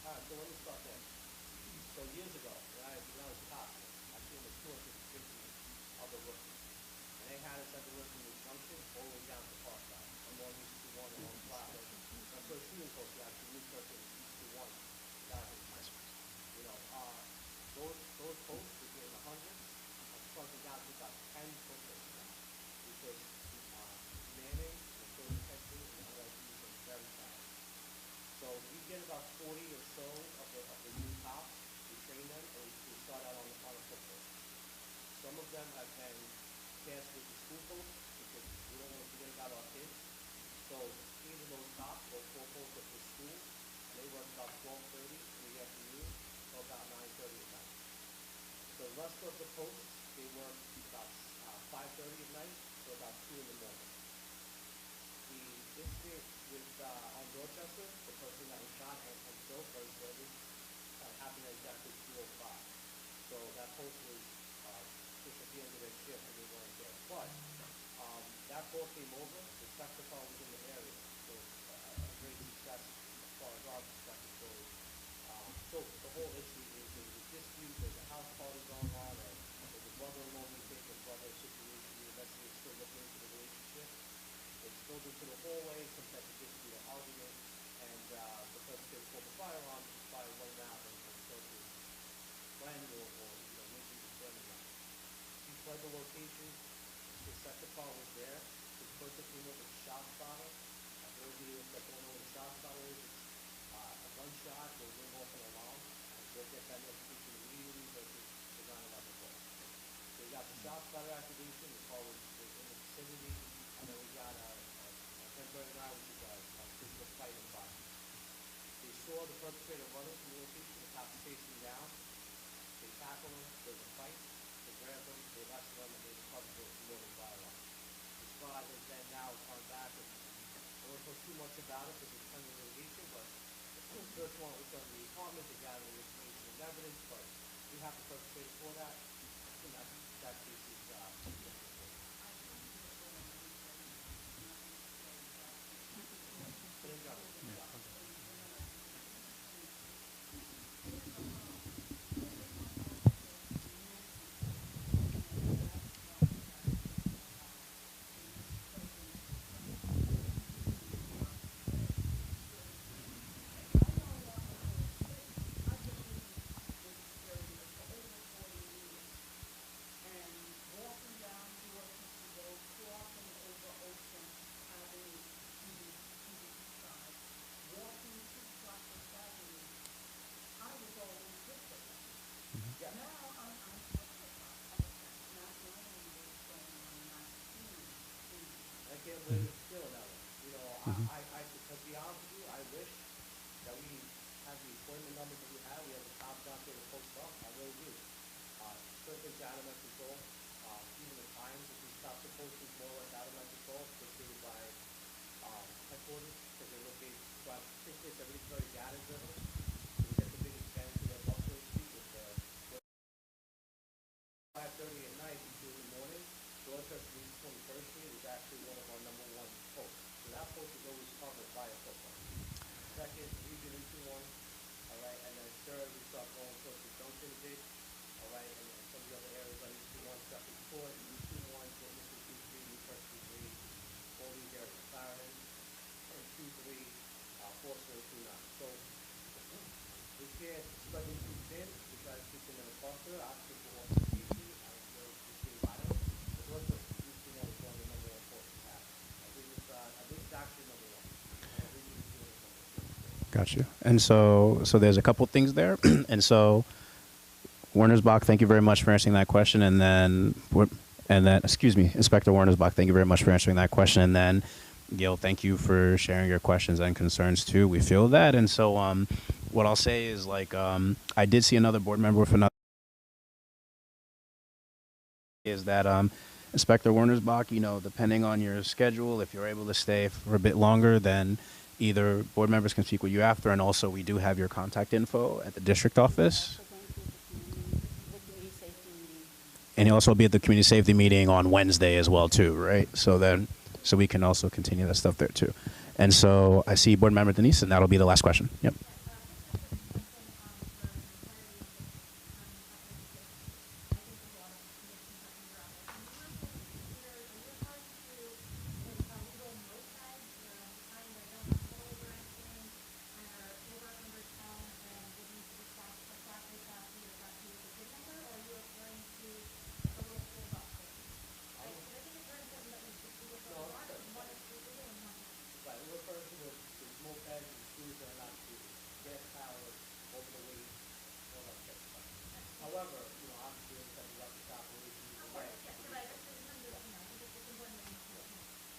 All right, so let me start there. So years ago, when I was a cop, actually almost 250 other rookies. And they had us at the working with junction all the way down to Parkside. I'm on East 21 and on Plaza. I'm so shooting post, we actually moved us in East 21. That was nice. Those posts were in the hundreds. I've shrunk it down to about 10 posts now. Because Manning and Phil Texas and other IPs are very fast. So we get about 40 or so of the new cops. We train them and we start out on a foot post. Some of them have been tasked with the school post because we don't want to forget about our kids. So even those cops go 4 posts up to school and they work about 12:30 in the afternoon till about 9:30 at night. The rest of the posts, they work about 5:30 at night till about 2 in the morning. The incident with on Dorchester, the person that was shot and killed very sadly, happened at exactly 2:05. So that post was just at the end of their shift and they weren't there. But that call came over, the sector call was in the area, so a great success as far as our perspective goes. So the whole issue is there's a dispute, there's a house party going on, or there's a brother-in-law meeting, a brother situation, the investigator's still looking into the relationship. It spilled into the hallway, some type of dispute or argument, and the perpetrator pulled the firearm, the fire went out and killed his friend or maybe his brother-in-law. He fled the location, his sector car was there, his person came over with a shot spotter. For those of you that don't know what a shot spotter is, it's a gunshot will ring off an alarm, and you'll get that notification immediately versus the 911 call. So we got the shot spotter activation, the call was in the vicinity, and then we got a 1039, which is a physical fight environment. They saw the perpetrator running from the location, the cops chased him down, they tackled him, there was a fight, they grabbed him, they arrested him, and they recovered the loaded firearm. The squad has then now gone back and I won't talk too much about it because it's pending litigation, but the search warrant was done in the apartment, they gathered information and evidence, but we have the perpetrator for that, and that case is put in general. into automatic control, even the times, if we stop the posters more like automatic control, dictated by headquarters, because they locate, but it's everything's very data driven. So we get the biggest bang for their buck, so to speak, with 5:30 at night until the morning. Dorchester East 21st Street is actually one of our #1 posts. So that post is always covered by a football. Second, Region 2-1, all right, and then third, we start going towards the Junction a bit, all right, and some of the other areas on E2-1, Shepherd's Court, E2-1, Witness 2-3, Newport 2-3, all these areas, Clarendon, and 2-3, Forster 2-9. So we can't spread these groups in, we try to keep them in a cluster, obviously for all safety, I don't know if it's being violent, but Dorchester E2-1 is one of the #1 posts we have. I believe it's actually #1, and Region 2-1 is #2. Got you. And so there's a couple things there. And so Wernersbach, thank you very much for answering that question. Excuse me, Inspector Wernersbach, thank you very much for answering that question. And then, Gil, thank you for sharing your questions and concerns too. We feel that. And so what I'll say is I did see another board member with another is that Inspector Wernersbach, depending on your schedule, if you're able to stay for a bit longer, then either board members can speak with you after, and also we do have your contact info at the district office. And you'll also be at the community safety meeting on Wednesday as well too, right? So we can also continue that stuff there too. And so I see board member Denise, and that'll be the last question. Yep. Right, we're referring to the mopeds and scooters that are not scooters, gas powered, overweight, all that type of stuff. However, obviously, it's like a reference operation either way.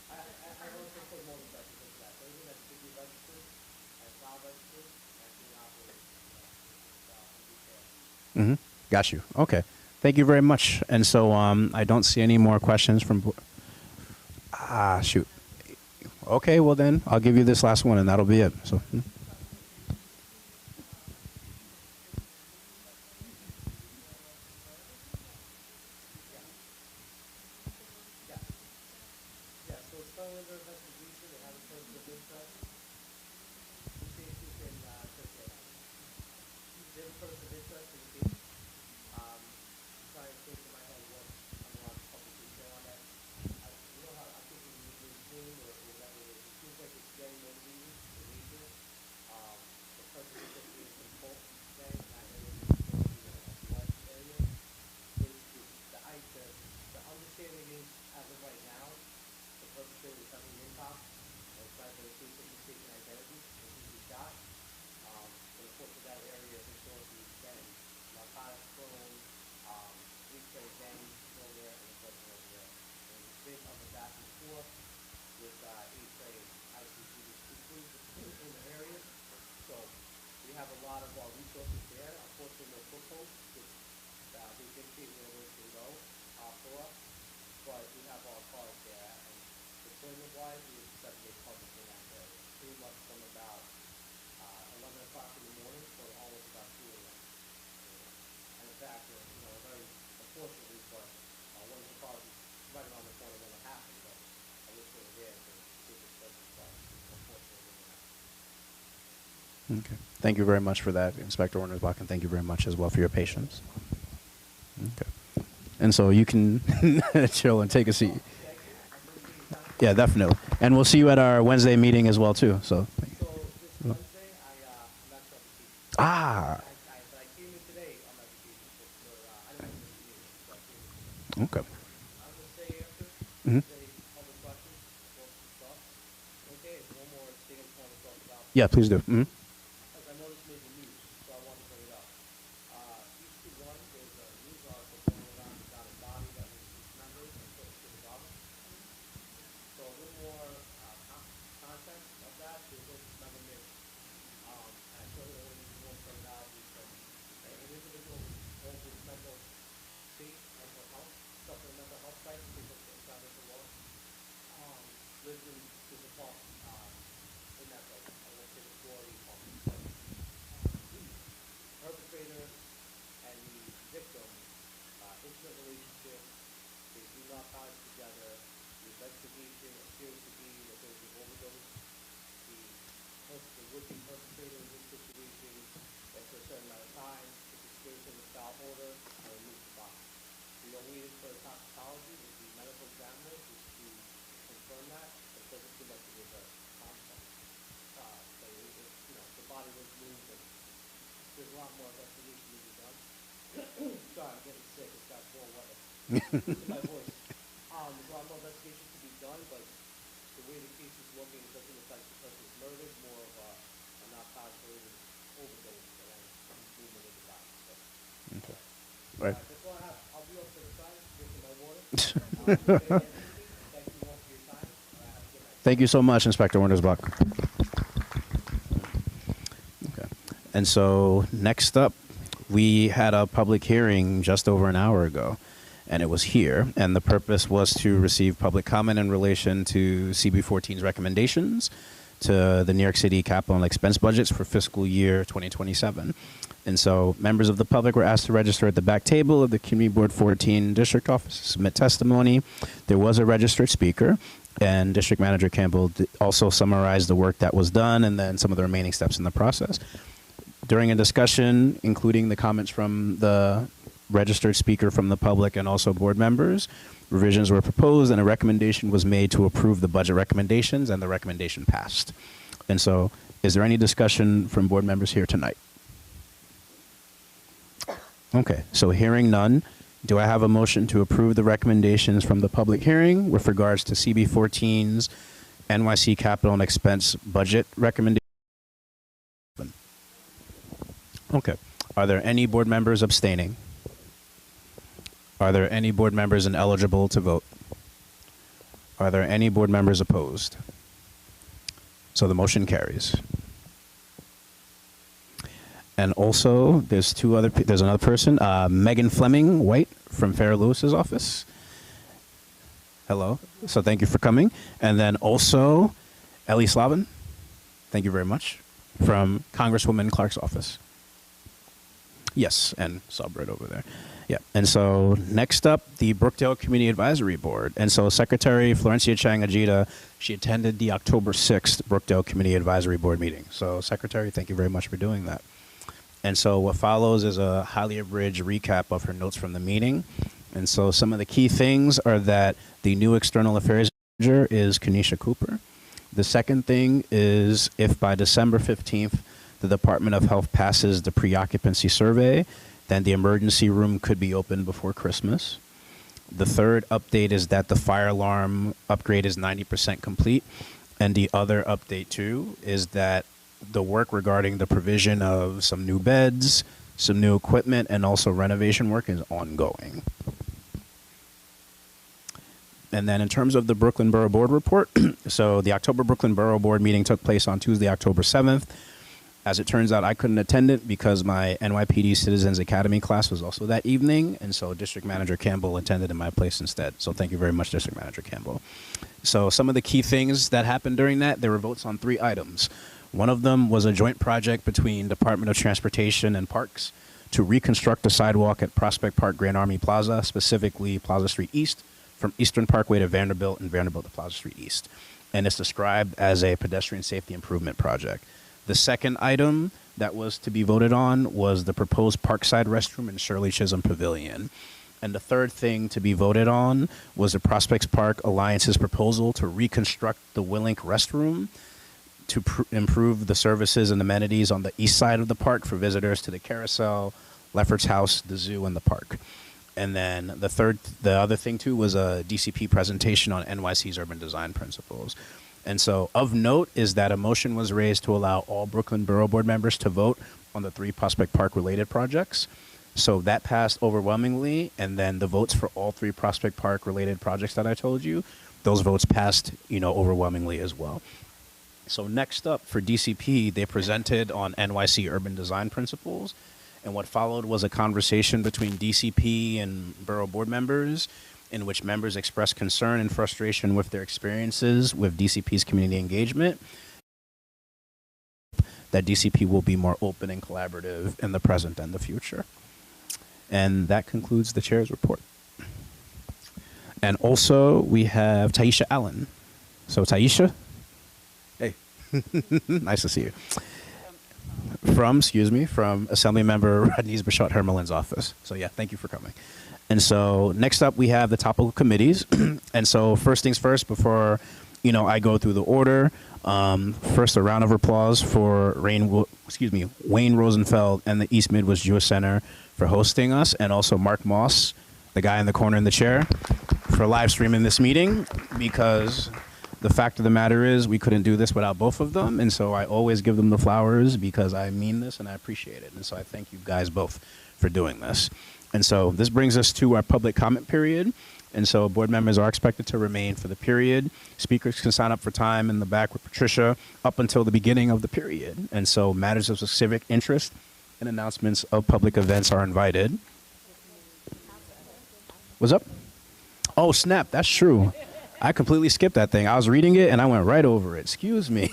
I also put motorcycles into that, so anything that's city registered and file registered, that's being operated, on retail. Got you. Okay. Thank you very much. And so I don't see any more questions from. Shoot. Okay, well then I'll give you this last one, and that'll be it. So. Yeah, so it's still under investigation, they have a person of interest. You see if you can, take that out. They have a person of interest in the case. Trying to think in my head what, I don't want public detail on that. I think we need to clean or whatever it is. It seems like it's getting more legal, the major. The person of interest is in both thing, not area, the west area. The understanding is, as of right now, the perpetrator is having an impact, and trying to increase the mistaken identity, and he's been shot. But of course, in that area, historically, has been narcotics prone, three-play gangs over there, and it wasn't over there. And it's been on the back and forth with, A-play, ICC, in the area. So, we have a lot of our resources there, unfortunately, no footholds, which, they dictate where those can go, for us. But we have our cars there, and deployment-wise, we expect to get coverage in that area, pretty much from about 11 o'clock in the morning till almost about 2 a.m. And in fact, very unfortunately, but one of the cars is right around the corner when it happened, but I wish they were there to see this person, but unfortunately, they didn't happen. Okay. Thank you very much for that, Inspector Wernersbach, and thank you very much as well for your patience. Okay. And so you can chill and take a seat. Yeah, definitely. And we'll see you at our Wednesday meeting as well too. So. So this Wednesday, I'm not sure if it's Ah. but I came in today on my vacation, I didn't miss the meeting, so I came in today. Okay. I'm gonna stay after, Mhm. say other questions, or some stuff. Okay, it's one more thing I just wanna talk about. Yeah, please do. As I know this made the news, so I wanted to bring it up. East 2-1, there's a news article going around about a body that was dismembered and put into the garbage. So a little more, context of that, there's no dismemberment. And I saw the only one terminology, but an individual was over his mental state, there's a lot more investigation to be done. Sorry, I'm getting sick. It's got more weather. Losing my voice. There's a lot more investigation to be done, but the way the case is looking, it doesn't look like the person was murdered, more of a narcotic-related overdose than some movement of the body. So, Okay. Right. that's all I have. I'll be up to the side, drinking my water. Thank you all for your time. Have a good night. Thank you so much, Inspector Wintersbach. Okay. And so next up, we had a public hearing just over an hour ago, and it was here. And the purpose was to receive public comment in relation to CB14's recommendations to the New York City capital and expense budgets for fiscal year 2027. And so members of the public were asked to register at the back table of the Community Board 14 District Office to submit testimony. There was a registered speaker, and District Manager Campbell also summarized the work that was done and then some of the remaining steps in the process. During a discussion, including the comments from the registered speaker from the public and also board members, revisions were proposed and a recommendation was made to approve the budget recommendations, and the recommendation passed. And so is there any discussion from board members here tonight? Okay, so hearing none, do I have a motion to approve the recommendations from the public hearing with regards to CB14's NYC capital and expense budget recommendation? Okay. Are there any board members abstaining? Are there any board members ineligible to vote? Are there any board members opposed? So the motion carries. And also, there's another person, Megan Fleming White from Fair Lewis's office. Hello. So thank you for coming. And then also, Ellie Slavin, thank you very much, from Congresswoman Clark's office. Yes, and sub right over there. Yeah. And so next up, the Brookdale Community Advisory Board. And so Secretary Florencia Chang Ajita, she attended the October 6th Brookdale Community Advisory Board meeting. So Secretary, thank you very much for doing that. And so what follows is a highly abridged recap of her notes from the meeting. And so some of the key things are that the new external affairs manager is Kanisha Cooper. The second thing is if by December 15th, the Department of Health passes the pre-occupancy survey, then the emergency room could be open before Christmas. The third update is that the fire alarm upgrade is 90% complete. And the other update too is that the work regarding the provision of some new beds, some new equipment, and also renovation work is ongoing. And then in terms of the Brooklyn Borough Board report, so the October Brooklyn Borough Board meeting took place on Tuesday, October 7th. As it turns out, I couldn't attend it because my NYPD Citizens Academy class was also that evening, and so District Manager Campbell attended in my place instead. So thank you very much, District Manager Campbell. So some of the key things that happened during that, there were votes on 3 items. One of them was a joint project between Department of Transportation and Parks to reconstruct a sidewalk at Prospect Park Grand Army Plaza, specifically Plaza Street East, from Eastern Parkway to Vanderbilt and Vanderbilt to Plaza Street East. And it's described as a pedestrian safety improvement project. The second item that was to be voted on was the proposed Parkside restroom in Shirley Chisholm Pavilion. And the third thing to be voted on was the Prospects Park Alliance's proposal to reconstruct the Willink restroom to improve the services and amenities on the east side of the park for visitors to the carousel, Lefferts House, the zoo, and the park. And then the other thing too was a DCP presentation on NYC's urban design principles. And so of note is that a motion was raised to allow all Brooklyn Borough Board members to vote on the 3 Prospect Park related projects. So that passed overwhelmingly, and then the votes for all 3 Prospect Park related projects that I told you, those votes passed, overwhelmingly as well. So next up for DCP, they presented on NYC urban design principles, and what followed was a conversation between DCP and borough board members in which members expressed concern and frustration with their experiences with DCP's community engagement, that DCP will be more open and collaborative in the present and the future. And that concludes the chair's report. And also we have Taisha Allen. So Taisha, hey, nice to see you. From Assemblymember Rodney's Bashot Hermelin's office. So yeah, thank you for coming. And so next up we have the topical committees. And so first things first, before I go through the order, first a round of applause for excuse me, Wayne Rosenfeld and the East Midwest Jewish Center for hosting us, and also Mark Moss, the guy in the corner in the chair, for live streaming this meeting, because the fact of the matter is we couldn't do this without both of them, and so I always give them the flowers because I mean this and I appreciate it, and so I thank you guys both for doing this. And so this brings us to our public comment period, and so board members are expected to remain for the period. Speakers can sign up for time in the back with Patricia up until the beginning of the period, and so matters of civic interest and announcements of public events are invited. What's up? Oh, snap, that's true. I completely skipped that thing. I was reading it and I went right over it. Excuse me.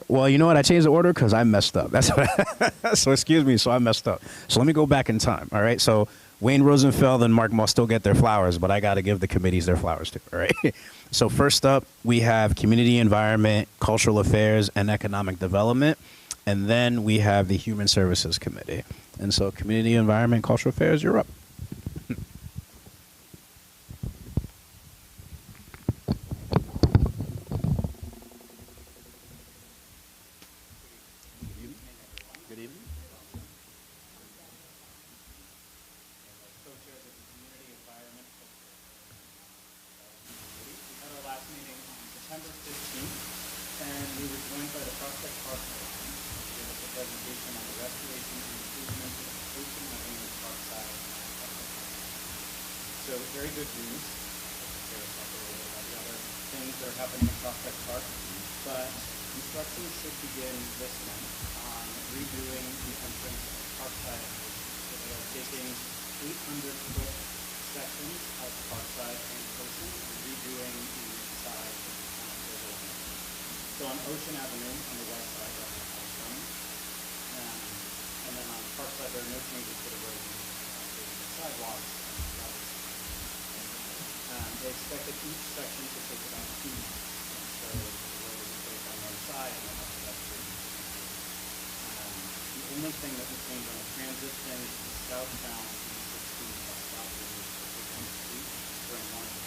Well, you know what? I changed the order because I messed up. That's what so excuse me. So I messed up. So let me go back in time. All right. So Wayne Rosenfeld and Mark Moss still get their flowers, but I got to give the committees their flowers too. All right. So first up, we have community environment, cultural affairs, and economic development. And then we have the Human Services Committee. And so community environment, cultural affairs, you're up. September 15th, and we were joined by the Prospect Park Forum to give us a presentation on the restoration and improvement of Ocean Avenue Parkside. So very good news. I'll talk a little bit about the other things that are happening in Prospect Park, but construction should begin this month on redoing the entrance of Parkside and Ocean. So they are taking 800-foot sections of Parkside and Ocean and redoing the side. So on Ocean Avenue on the west side, that's the house zone. And then on Parkside, there are no changes to the road and sidewalks. They expect that each section to take about 2 months. So the road is placed on one side and then after that, the only thing that will change on the transit thing is the southbound C16 bus stop will move to the street during one of the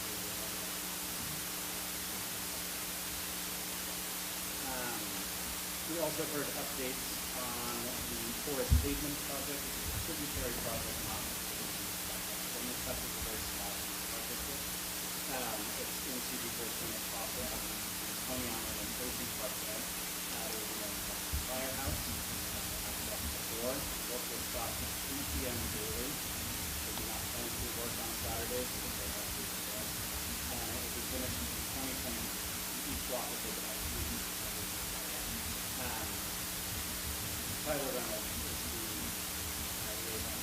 We also heard updates on the Forest Pavement Project, which is a tributary project, not only touches a very small project. It's in CB14 across the avenue between Tony Island and Ocean Parkway. There will be no firehouse. The door will stop at 3 p.m. daily. They do not plan to work on Saturdays because they have to rest. And it will be finished in 2020. Each block will take about 2 weeks. Tyler Reynolds is the liaison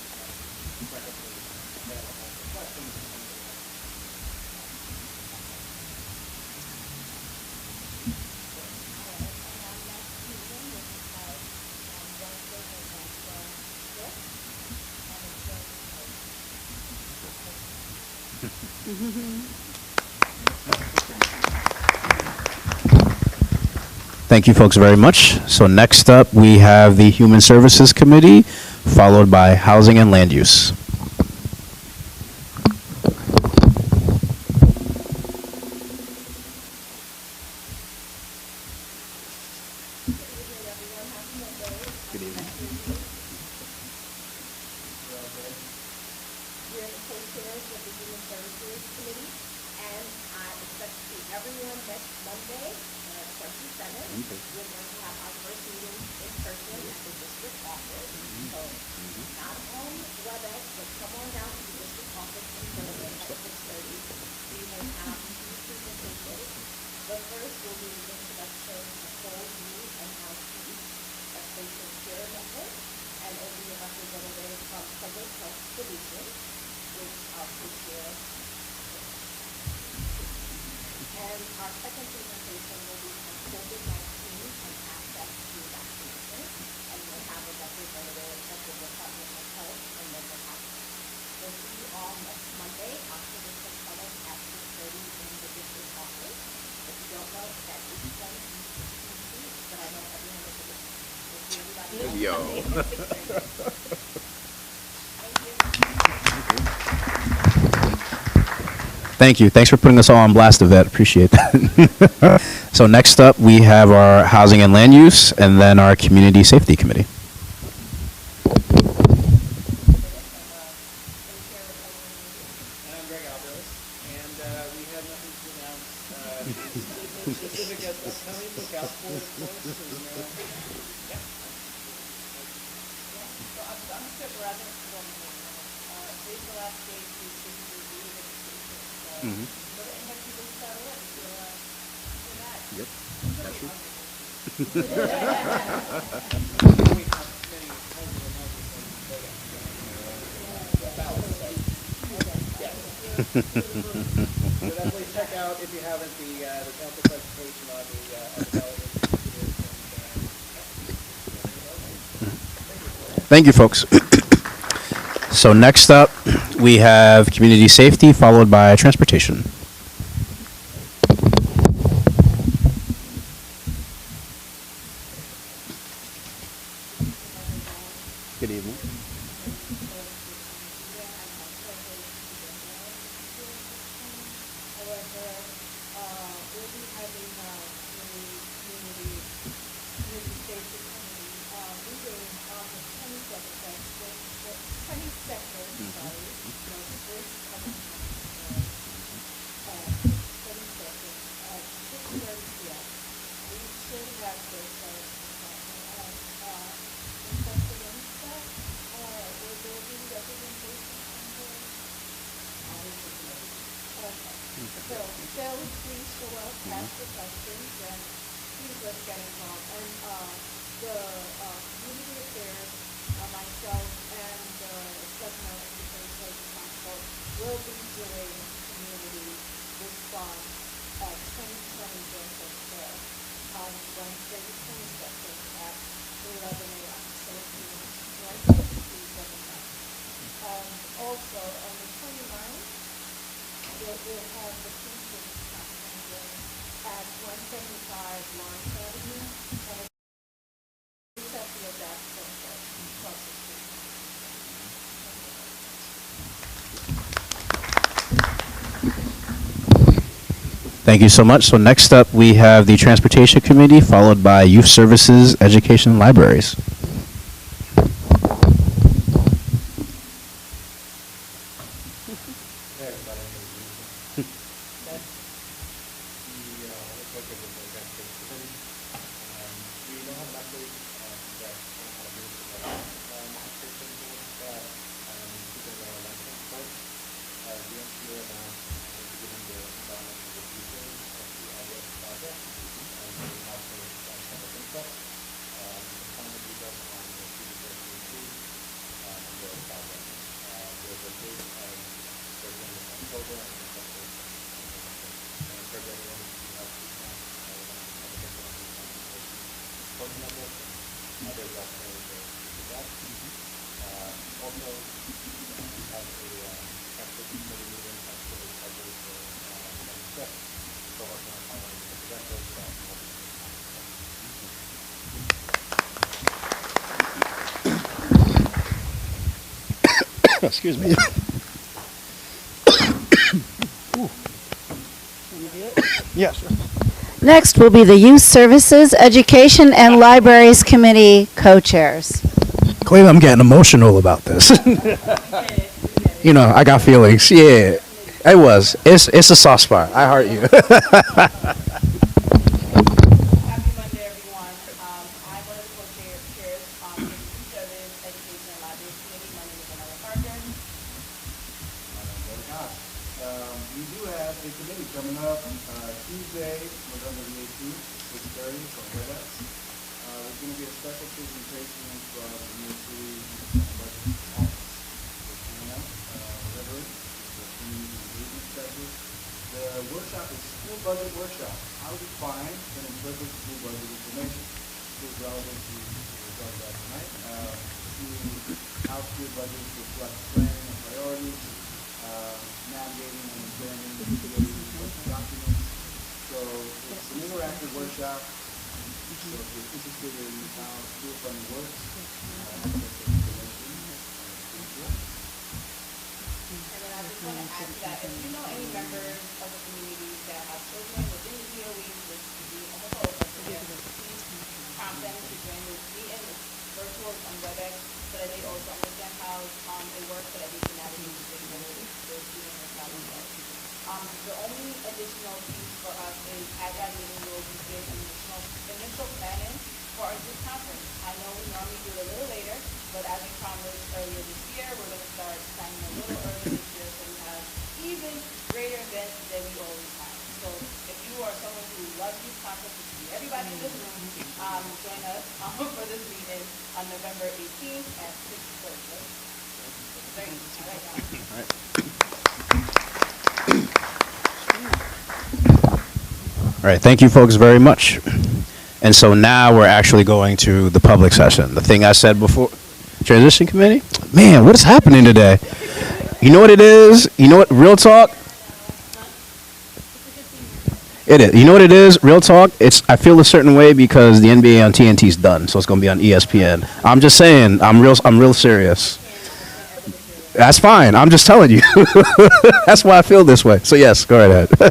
secretary available for questions and things like that. Thank you folks very much. So next up we have the Human Services Committee, followed by Housing and Land Use. Good evening. We're the co-chairs of the Human Services Committee, and I expect to see everyone next Monday, 27th. We're going to have our first meeting in person at the district office. So not on WebEx, but come on down to the district office in Berlin at 6:30. We will have 2 presentations. The first will be the introduction of cold news and how to eat a patient care network, and it will be a representative from Public Health Solutions, which our co-chair. And our second presentation will be on COVID-19 and access to vaccination, and we'll have a representative of the Department of Health and Mental Health. We'll see you all next Monday, October 7th at 6:30 in the district office. If you don't know, it's at 87 East Street, but I know everyone is a We'll see everybody next Monday at 6:30. Thank you. Thanks for putting us all on blast, Yvette. Appreciate that. So next up, we have our Housing and Land Use, and then our Community Safety Committee. And I'm Greg Alvarez, and we have nothing to announce specific as upcoming. Look out for it, of course. And, yeah. So I'm just going to wrap it up for one more. Today's the last day to review the registration. So go ahead and have people start away if you're that. Yep. So definitely check out, if you haven't, the council presentation on the ballot initiative. Thank you, folks. So next up, we have Community Safety, followed by Transportation. Good evening. However, we'll be having community safety committee meeting on the 22nd, sorry, no, the first coming 22nd at 6:30 p.m. We should have this Inspector Winstead, will there be representation on the Okay. So, Phil, please show up, ask the questions, and please let's get involved. And the community affairs, myself and the Sacramento Independent Social Council will be doing community response at 2020 Joseph Fair on Wednesday the 22nd at 11 a.m. So if you want to join us, please let us know. Also, on the 29th, we'll have the precinct meeting at 175 Lawrence Avenue, and it's at the Adapt Center across the street. Thank you so much. So next up, we have the Transportation Committee, followed by Youth Services, Education, and Libraries. Excuse me. Yes. Next will be the Youth Services, Education, and Libraries Committee co-chairs. Cleve, I'm getting emotional about this. You know, I got feelings. Yeah, it was. It's a soft spot. I heart you. Happy Monday, everyone. I'm one of the co-chairs of the Youth Service, Education, and Libraries Committee. My name is Anna Parker. We do have a committee coming up Tuesday, November the 18th, 6:30 from WebEx. There's going to be a special presentation from the New York City Budget Office. Anna Rivers is the community engagement specialist. The workshop is school budget workshop. How to find and interpret school budget information. This is relevant to what we're talking about tonight. How school budgets reflect planning and priorities. Navigating and understanding the budget documents. So it's an interactive workshop. So if you're interested in how school funding works, And then I just want to add to that, if you know any members of the community that have children within the DOE, which could be The only additional piece for us is at that meeting, we will be doing initial planning for our youth conference. I know we normally do it a little later, but as we promised earlier this year, we're going to start planning a little earlier this year so we have even greater events than we always have. So if you are someone who loves youth conference, which is everybody in this room, join us for this meeting on November 18th at 6:30. 6:30. All right, guys. All right. All right, thank you folks very much. And so now we're actually going to the public session. The thing I said before, transition committee? Man, what is happening today? You know what it is? You know what, real talk? It is. You know what it is? Real talk. I feel a certain way because the NBA on TNT is done, so it's going to be on ESPN. I'm just saying. I'm real serious. That's fine. I'm just telling you. That's why I feel this way. So yes, go right ahead. Hi,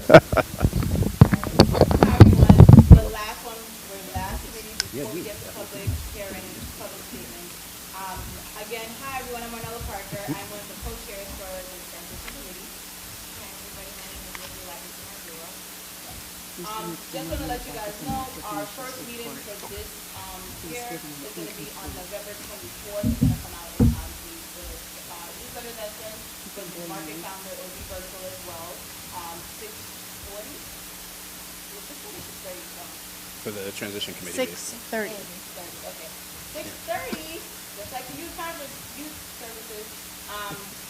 everyone. The last one, we're the last committee before we get to public hearing, public statements. Again, hi, everyone. I'm Marnella Parker. I'm one of the co-chairs for the transition committee. Hi, everybody. My name is Lily Lackington. Just want to let you guys know, our first meeting for this year is going to be on November 24th. It's going to come out in the newsletter that's in, but the market calendar will be virtual as well. 6:40? 6:30. For the transition committee. 6:30. 6:30, okay. 6:30, just like the youth conference, youth services.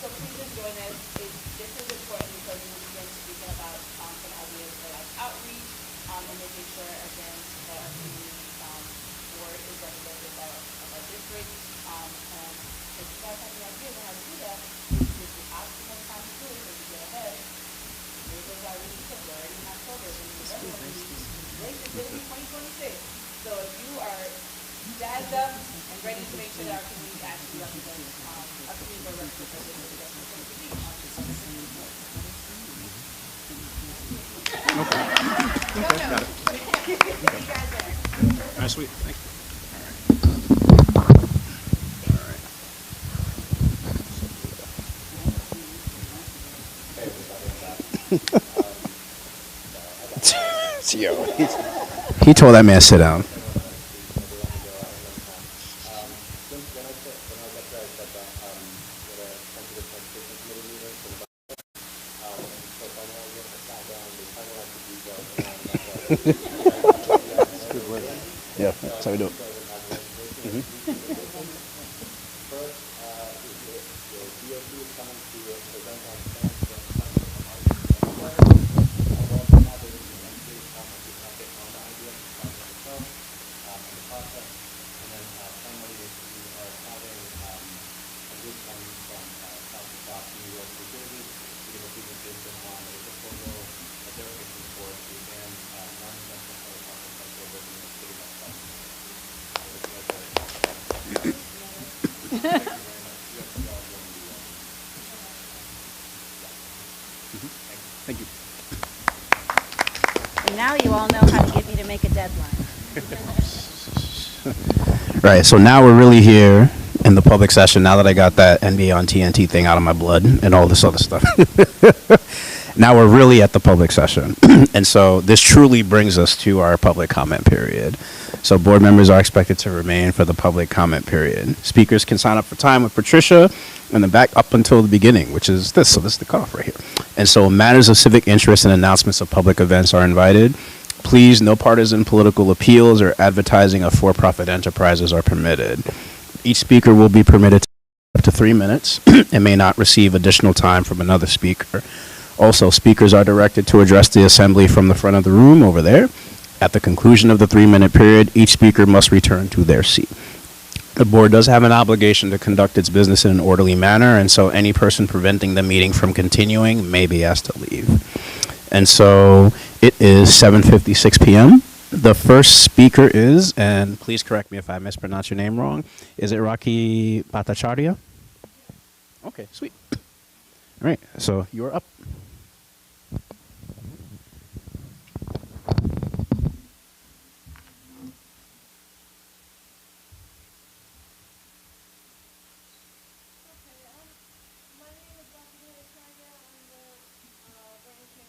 So please just join us. This is important because we will begin speaking about some ideas for like outreach and making sure again that our community board is representative of our district. And if you guys have any ideas on how to do that, this is optimal time to do it so you get ahead. Maybe those are really quick. We're already in October, so November will be late. It's going to be 2026. So if you are jazzed up and ready to make sure that our community actually represents our community board represents Got it. All right, sweet. Thank you. All right. He told that man sit down. Yeah, that's how we do it. Thank you. And now you all know how to get me to make a deadline. Right, so now we're really here in the public session, now that I got that NBA on TNT thing out of my blood and all this other stuff. Now we're really at the public session. And so this truly brings us to our public comment period. So board members are expected to remain for the public comment period. Speakers can sign up for time with Patricia in the back up until the beginning, which is this. So this is the cutoff right here. And so matters of civic interest and announcements of public events are invited. Please, no partisan political appeals or advertising of for-profit enterprises are permitted. Each speaker will be permitted up to 3 minutes and may not receive additional time from another speaker. Also, speakers are directed to address the assembly from the front of the room over there. At the conclusion of the 3-minute period, each speaker must return to their seat. The board does have an obligation to conduct its business in an orderly manner, and so any person preventing the meeting from continuing may be asked to leave. And so it is 7:56 p.m. The first speaker is, and please correct me if I mispronounce your name wrong, is it Rocky Bhattacharya? Okay, sweet. All right, so you're up. My name is Dr. Victoria. I'm the branch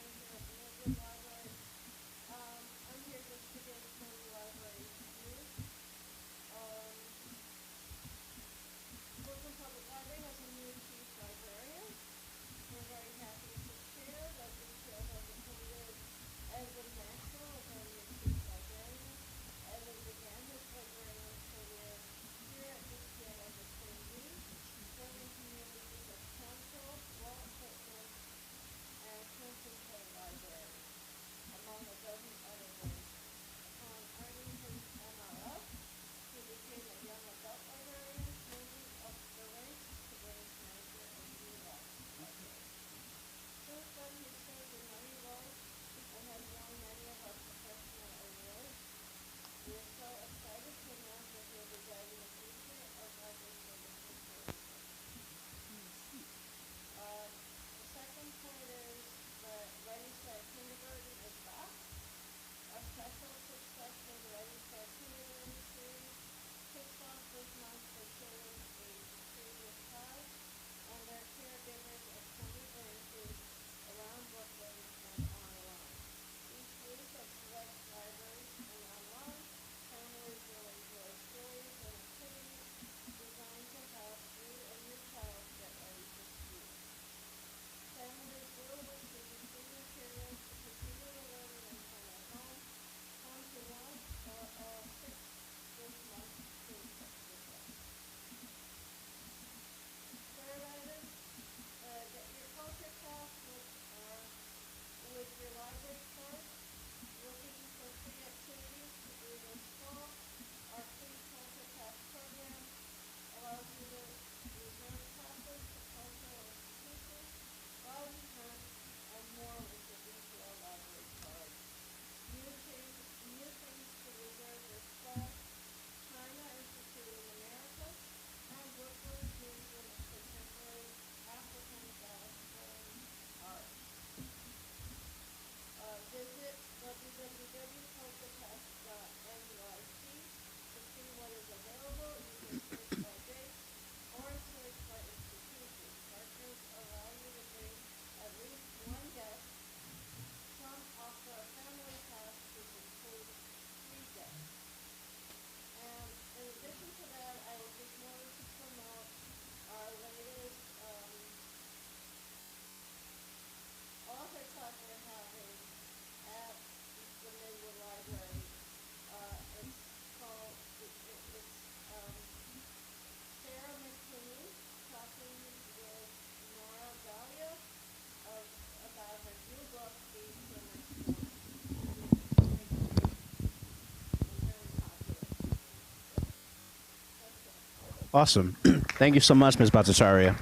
Awesome. Thank you so much, Ms. Bhattacharya.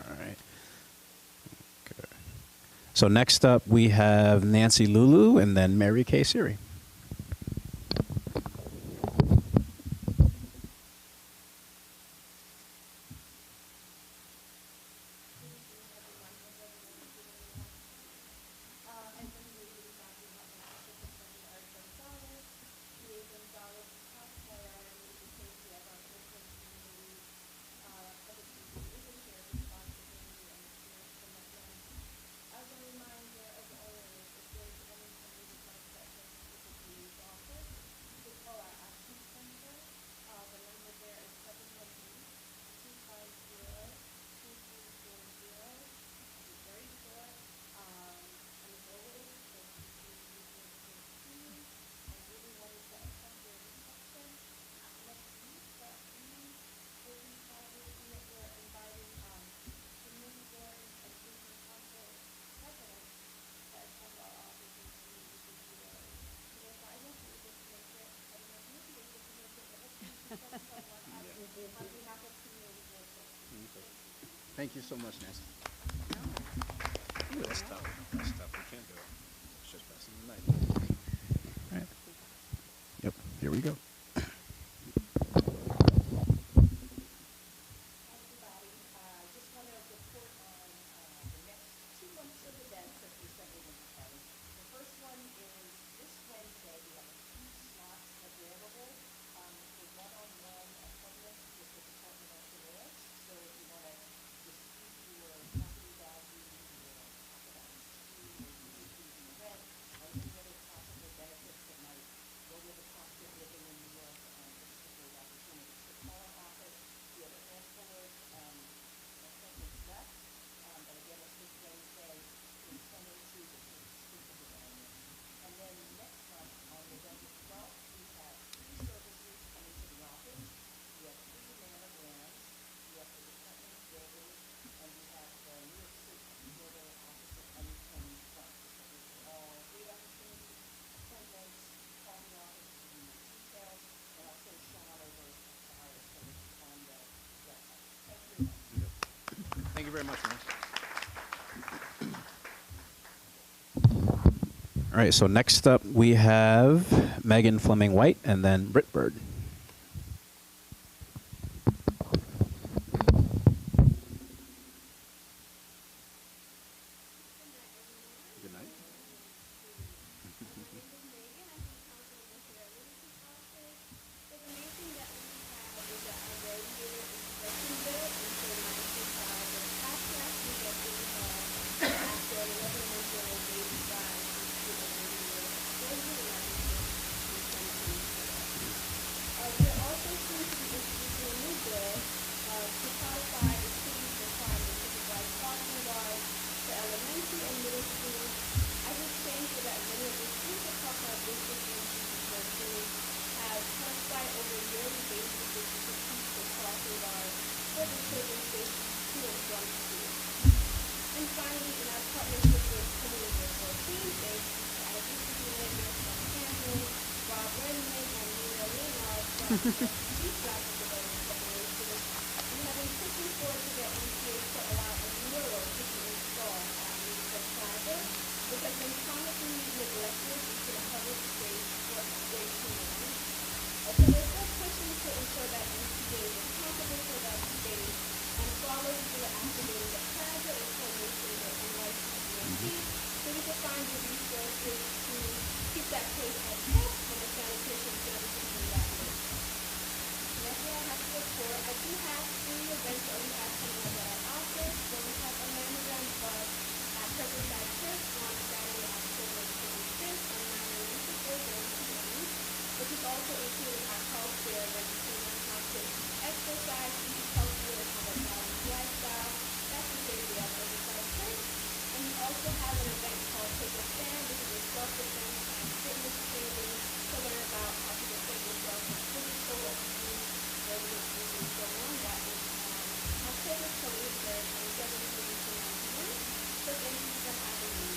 All right. Okay. So next up, we have Nancy Lulu and then Mary Kay Siri. Thank you so much, Nancy. Ooh, that's tough. That's tough. We can't do it. It's just passing the night. All right. Yep. Here we go. Everybody, just want to report on the next 2 months of events that we sent over to Kelly. The first one is this Wednesday. We have a few slots available for one-on-one appointments with the Department of Finance. So if you want to just speak your property value, your talk about the school, or increasing rent, or any other possible benefits that might lower the cost of living in New York, this is a great opportunity to call our office. We have a handful of appointments left, but again, it's this Wednesday from 10 to 2 to speak to development. And then next month, on November 12th, we have 3 services coming to the office. We have 3 mammograms, we have the department building, and we have the New York City Border Office of Unemployment Funds. So these are all great opportunities, appointments, call the office to give you more details, and also shown all over a flyer, so it's on the website. Thank you very much. Thank you very much, man. All right, so next up we have Megan Fleming White and then Britt Bird. Good night. We're also soon to be introducing a new bill to codify the city's requirement to provide parking guards for elementary and middle schools. As it stands, so that many of the schools that cover our district in CB14 have on-site over a yearly basis to keep the parking guards for the children's safety to and from school. And finally, in our partnership with Community 14, thanks to our district manager, Sean Campbell, Bob Redmond, and Nina Leonard from the Chief Graphic Development Corporation, we have been pushing forward to get MTA to allow a mural to be installed at Newport Plaza, which has been chronically neglected into the public space for way too long. So we're still pushing to ensure that MTA is responsible for that space and follows through activating the plaza in coordination with NYCDMC so we can find the resources to keep that place as kept and the sanitation services in that place. Next thing I have to report, I do have 3 events that we have coming up at our office. So we have a mammogram bus at Riverside Church on Saturday, October 25th from 9 a.m. to 4:30 p.m., which is also including our health fair where you can learn how to exercise, eat healthier, and have a balanced lifestyle. That's the Saturday at Riverside Church. And we also have an event called Take a Stand. This is a self-defense and fitness training to learn about how to defend yourself from physical abuse, verbal abuse, and so on. That is on October 23rd from 7 p.m. to 9 p.m. So thank you for having me.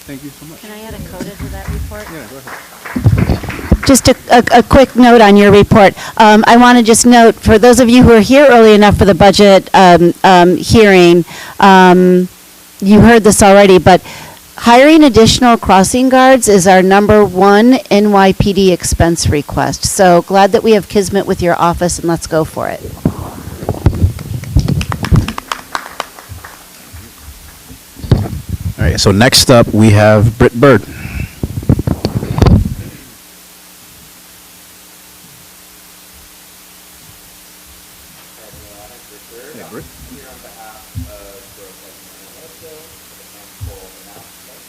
Thank you so much. Can I add a coda to that report? Yeah, go ahead. Just a quick note on your report. I want to just note, for those of you who are here early enough for the budget hearing, you heard this already, but hiring additional crossing guards is our #1 NYPD expense request. So glad that we have Kismet with your office, and let's go for it. All right, so next up we have Britt Bird. Here on behalf of Borough President Melissa, with a handful of announcements.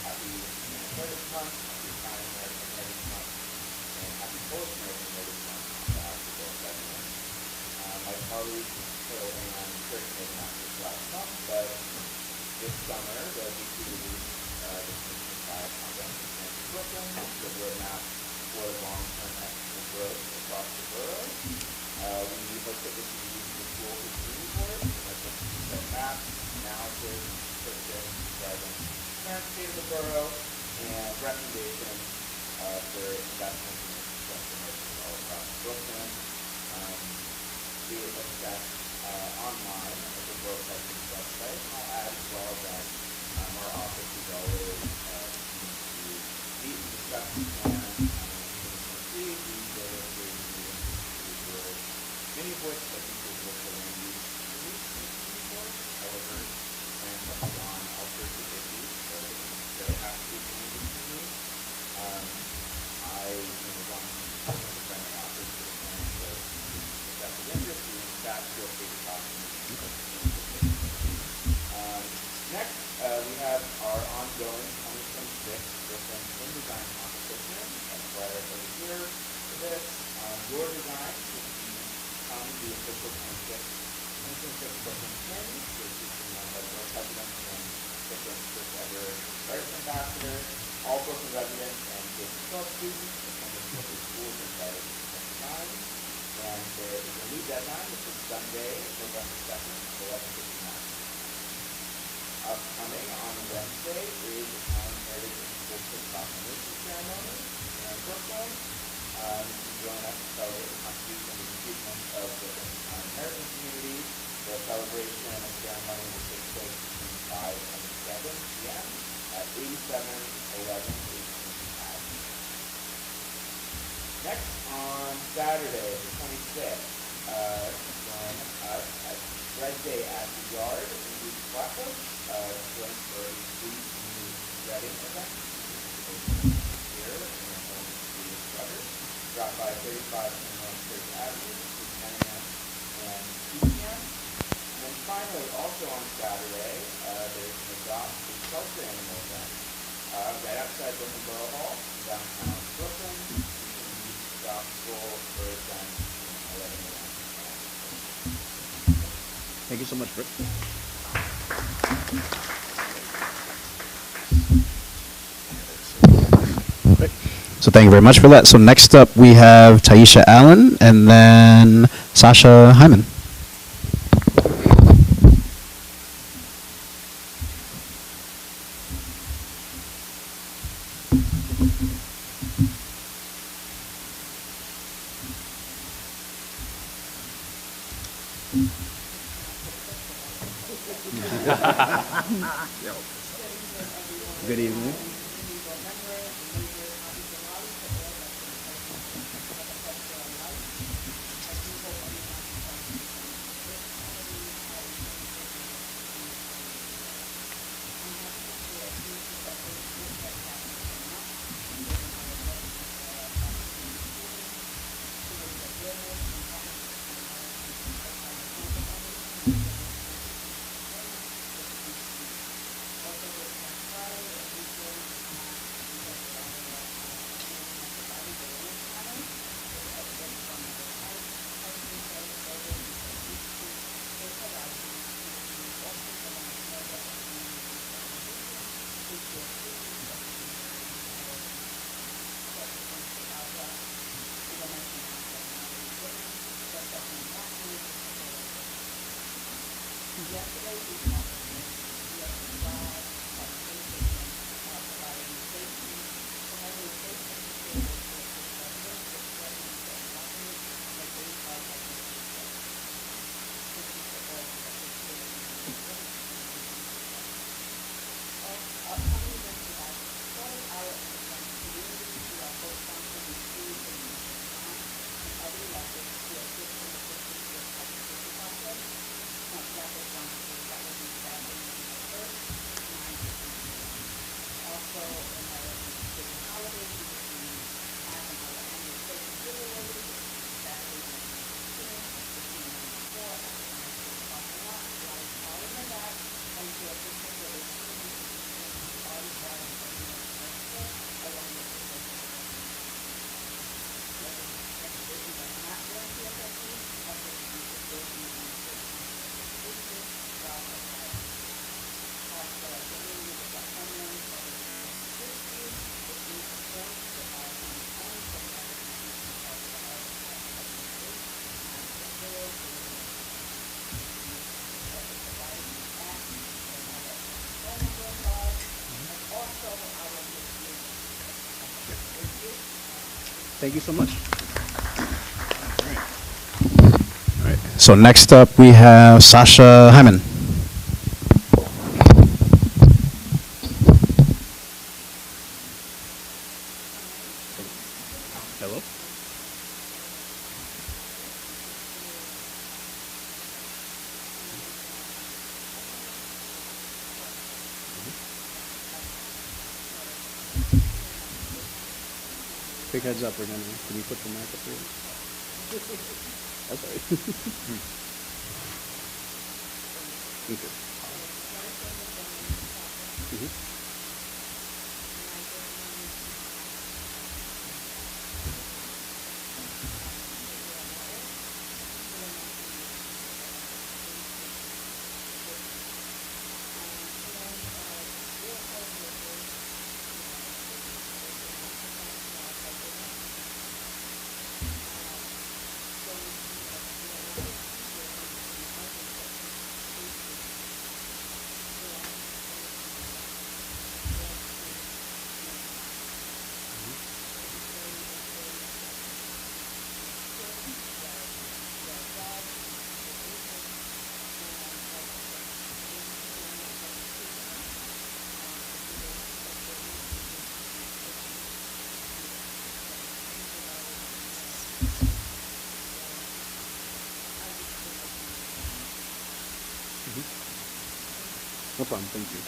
Happy Heritage Month, happy Italian American Heritage Month, and happy Polish American Heritage Month on behalf of Borough President. My colleagues Phil and Kurt made announcements last month, but this summer there'll be 2 released this nationwide comprehensive plan for Brooklyn, the roadmap for long-term equitable growth across the borough. We hope that this will be used as a tool for community boards, and that's going to set maps, analysis, description, describing current state of the borough, and recommendations for investments in infrastructure measures all across Brooklyn. We will access online at the Borough President's website. I'll add as well that our office is always keen to meet and discuss the plan. We go to series of meetings with many of which I think is what the land use for. However, plans have on all sorts of issues, so it doesn't necessarily have to be land use for me. I want to defend my office for the plan, so if that's of interest, you in fact feel free to talk to me. Next, we have our ongoing 2026 Brooklyn InDesign competition. That's why I was here for this. Your design will become the official 2026 Brooklyn pin, which is known by the Borough President and Brooklyn's first ever artist ambassador. All Brooklyn residents and K-12 students attending Brooklyn schools are invited to submit designs. And there is a new deadline, which is Sunday, November 2nd, 11:59. Upcoming on Wednesday is the Town Heritage and Cultural Proclamation Ceremony here in Brooklyn. You can join us to celebrate the contribution and achievement of the Brooklyn American community. The celebration and ceremony will take place between 5 and 7 p.m. at 8711 18th Avenue. Next, on Saturday, the 26th, join us at Red Day at the Yard in East Flatbush. Join for a free community wedding event. Here in home with brothers. Drop by 35 North Church Avenue between 10 a.m. and 2 p.m. And then finally, also on Saturday, there's an Adopt a Shelter Animal event right outside Brooklyn Borough Hall, downtown Brooklyn. You can use Adopt School for events from 11 a.m. Thank you so much, Britt. So thank you very much for that. So next up we have Taisha Allen and then Sasha Hyman. Good evening. Thank you so much. All right. So next up, we have Sasha Hyman. Hello. Quick heads up, we're gonna. Can you put the mic up here? That's all right. Okay. Mhm. No problem. Thank you.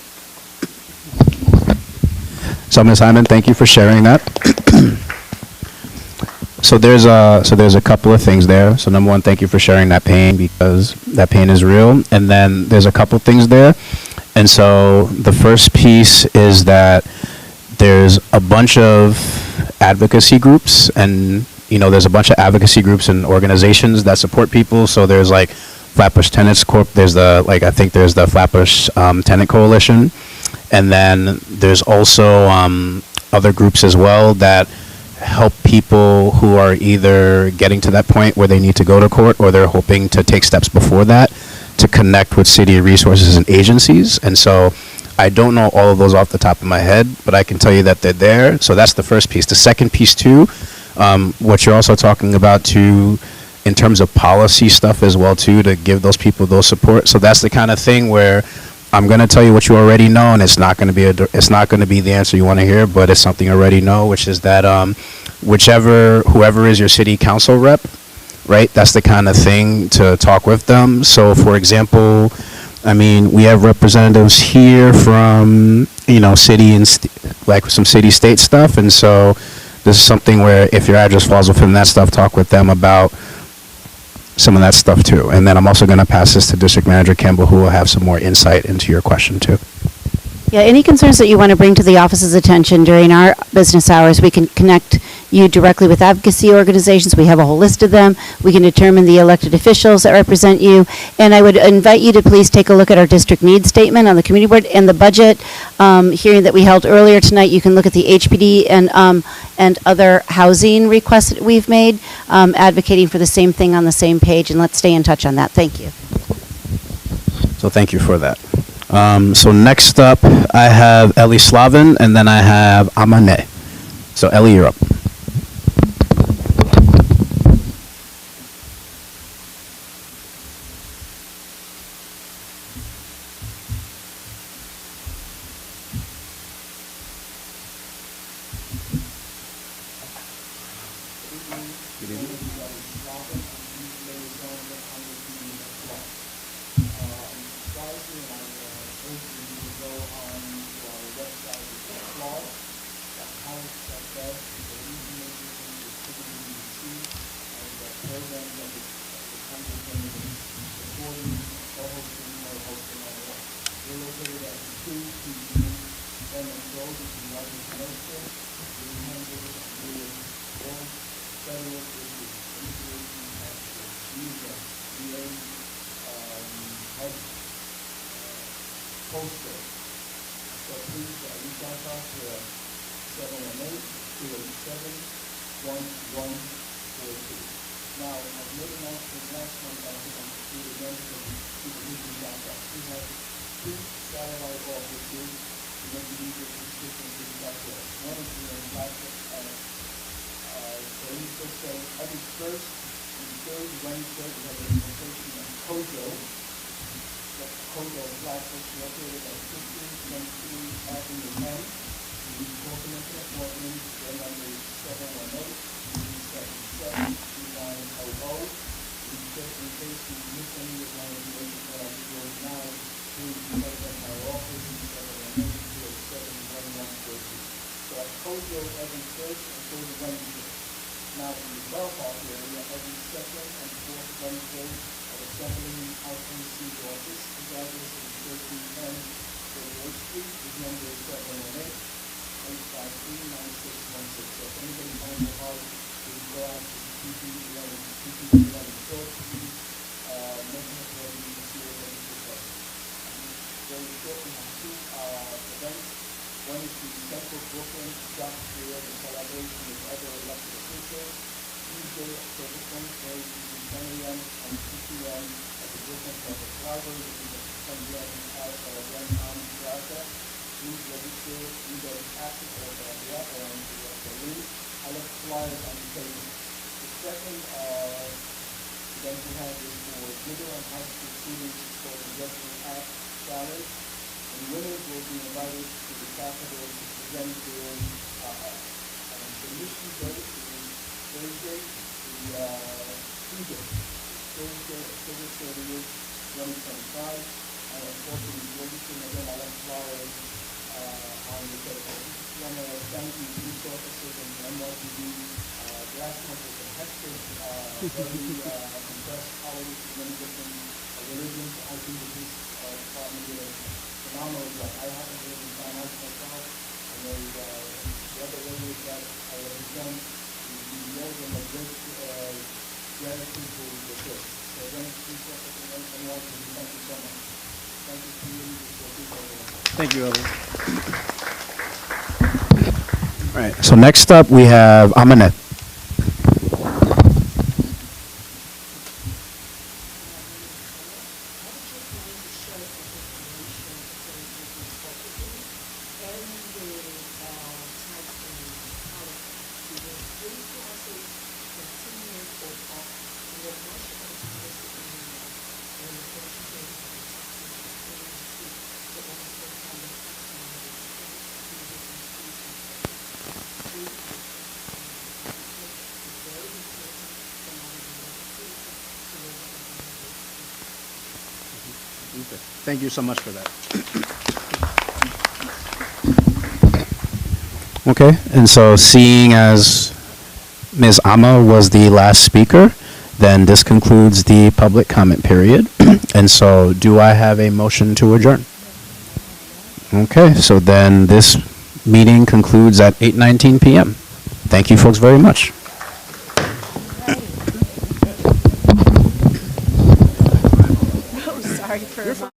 So, Ms. Hyman, thank you for sharing that. So there's a couple of things there. So number one, thank you for sharing that pain, because that pain is real. And then there's a couple things there. And so the first piece is that there's a bunch of advocacy groups, and there's a bunch of advocacy groups and organizations that support people. So there's like Flatbush Tenants Corp. There's I think there's the Flatbush Tenant Coalition, and then there's also other groups as well that help people who are either getting to that point where they need to go to court, or they're hoping to take steps before that to connect with city resources and agencies. And so I don't know all of those off the top of my head, but I can tell you that they're there. So that's the first piece. The second piece too, what you're also talking about too, in terms of policy stuff as well too, to give those people those support. So that's the kind of thing where I'm going to tell you what you already know, and it's not going to be the answer you want to hear, but it's something you already know, which is that whoever is your city council rep, right? That's the kind of thing to talk with them. So, for example, I mean, we have representatives here from city and like some city state stuff, and so this is something where if your address falls within that stuff, talk with them about some of that stuff too. And then I'm also going to pass this to District Manager Campbell, who will have some more insight into your question too. Yeah, any concerns that you want to bring to the office's attention during our business hours, we can connect you directly with advocacy organizations. We have a whole list of them. We can determine the elected officials that represent you. And I would invite you to please take a look at our district needs statement on the community board and the budget hearing that we held earlier tonight. You can look at the HPD and other housing requests that we've made, advocating for the same thing on the same page. And let's stay in touch on that. Thank you. So thank you for that. So next up, I have Ellie Slavin, and then I have Amane. So Ellie, you're up. Poster. So please reach out to us here at 718-287-1142. Now, I've made an announcement last month, I think I'm going to do it again because people need to reach out to us. We have 2 satellite offices to make it easier for constituents to reach out to us. One is here in Flatbush at Okay, every first and third Wednesday, we have a presentation on COJO. The COJO classes located at 1523 Avenue M. We call the next appointment, their number is 718-377-2900. In case you miss any of my information that I give you now, please contact our office in 718-287-1142. So at COJO every first and third Wednesday. Now in the Bell Park area, every second and fourth Wednesday at Assembly IPC's office. His address is 1310 38th Street. His number is 718-853-9616. So if anybody finds it hard to go out to PP11 Short, please mention it where you can see it when it's requested. Very short, we have two events. One is the Central Brooklyn Job Fair in collaboration with other elected officials. Tuesday, October 23rd, between 10 a.m. and 2 p.m. at the Brooklyn Public Library, which is at 10 a.m. Grand Army Plaza. Please register either after or on the app or on the link. I left flyers on the table. The second event we have is for middle and high school students. It's called the Wrestling Act Challenge. And winners will be invited to the Capitol to present their submission date is Thursday, Thursday, October 30th, 2025. And of course, we'll be registering again. I left flyers on the table. I just want to thank the police officers and the NYPD. Last month was a hectic, very compressed holiday to many different religions. I think the police department did a phenomenal job. I haven't really found out myself. I know the other areas that I represent, we know them a great gratitude for the church. So again, please represent NYPD. Thank you so much. Thank you for you. Thank you, Ellie. All right, so next up we have Amanet. Thank you so much for that. Okay, and so seeing as Ms. Ama was the last speaker, then this concludes the public comment period. And so do I have a motion to adjourn? Okay, so then this meeting concludes at 8:19 p.m. Thank you folks very much. Sorry for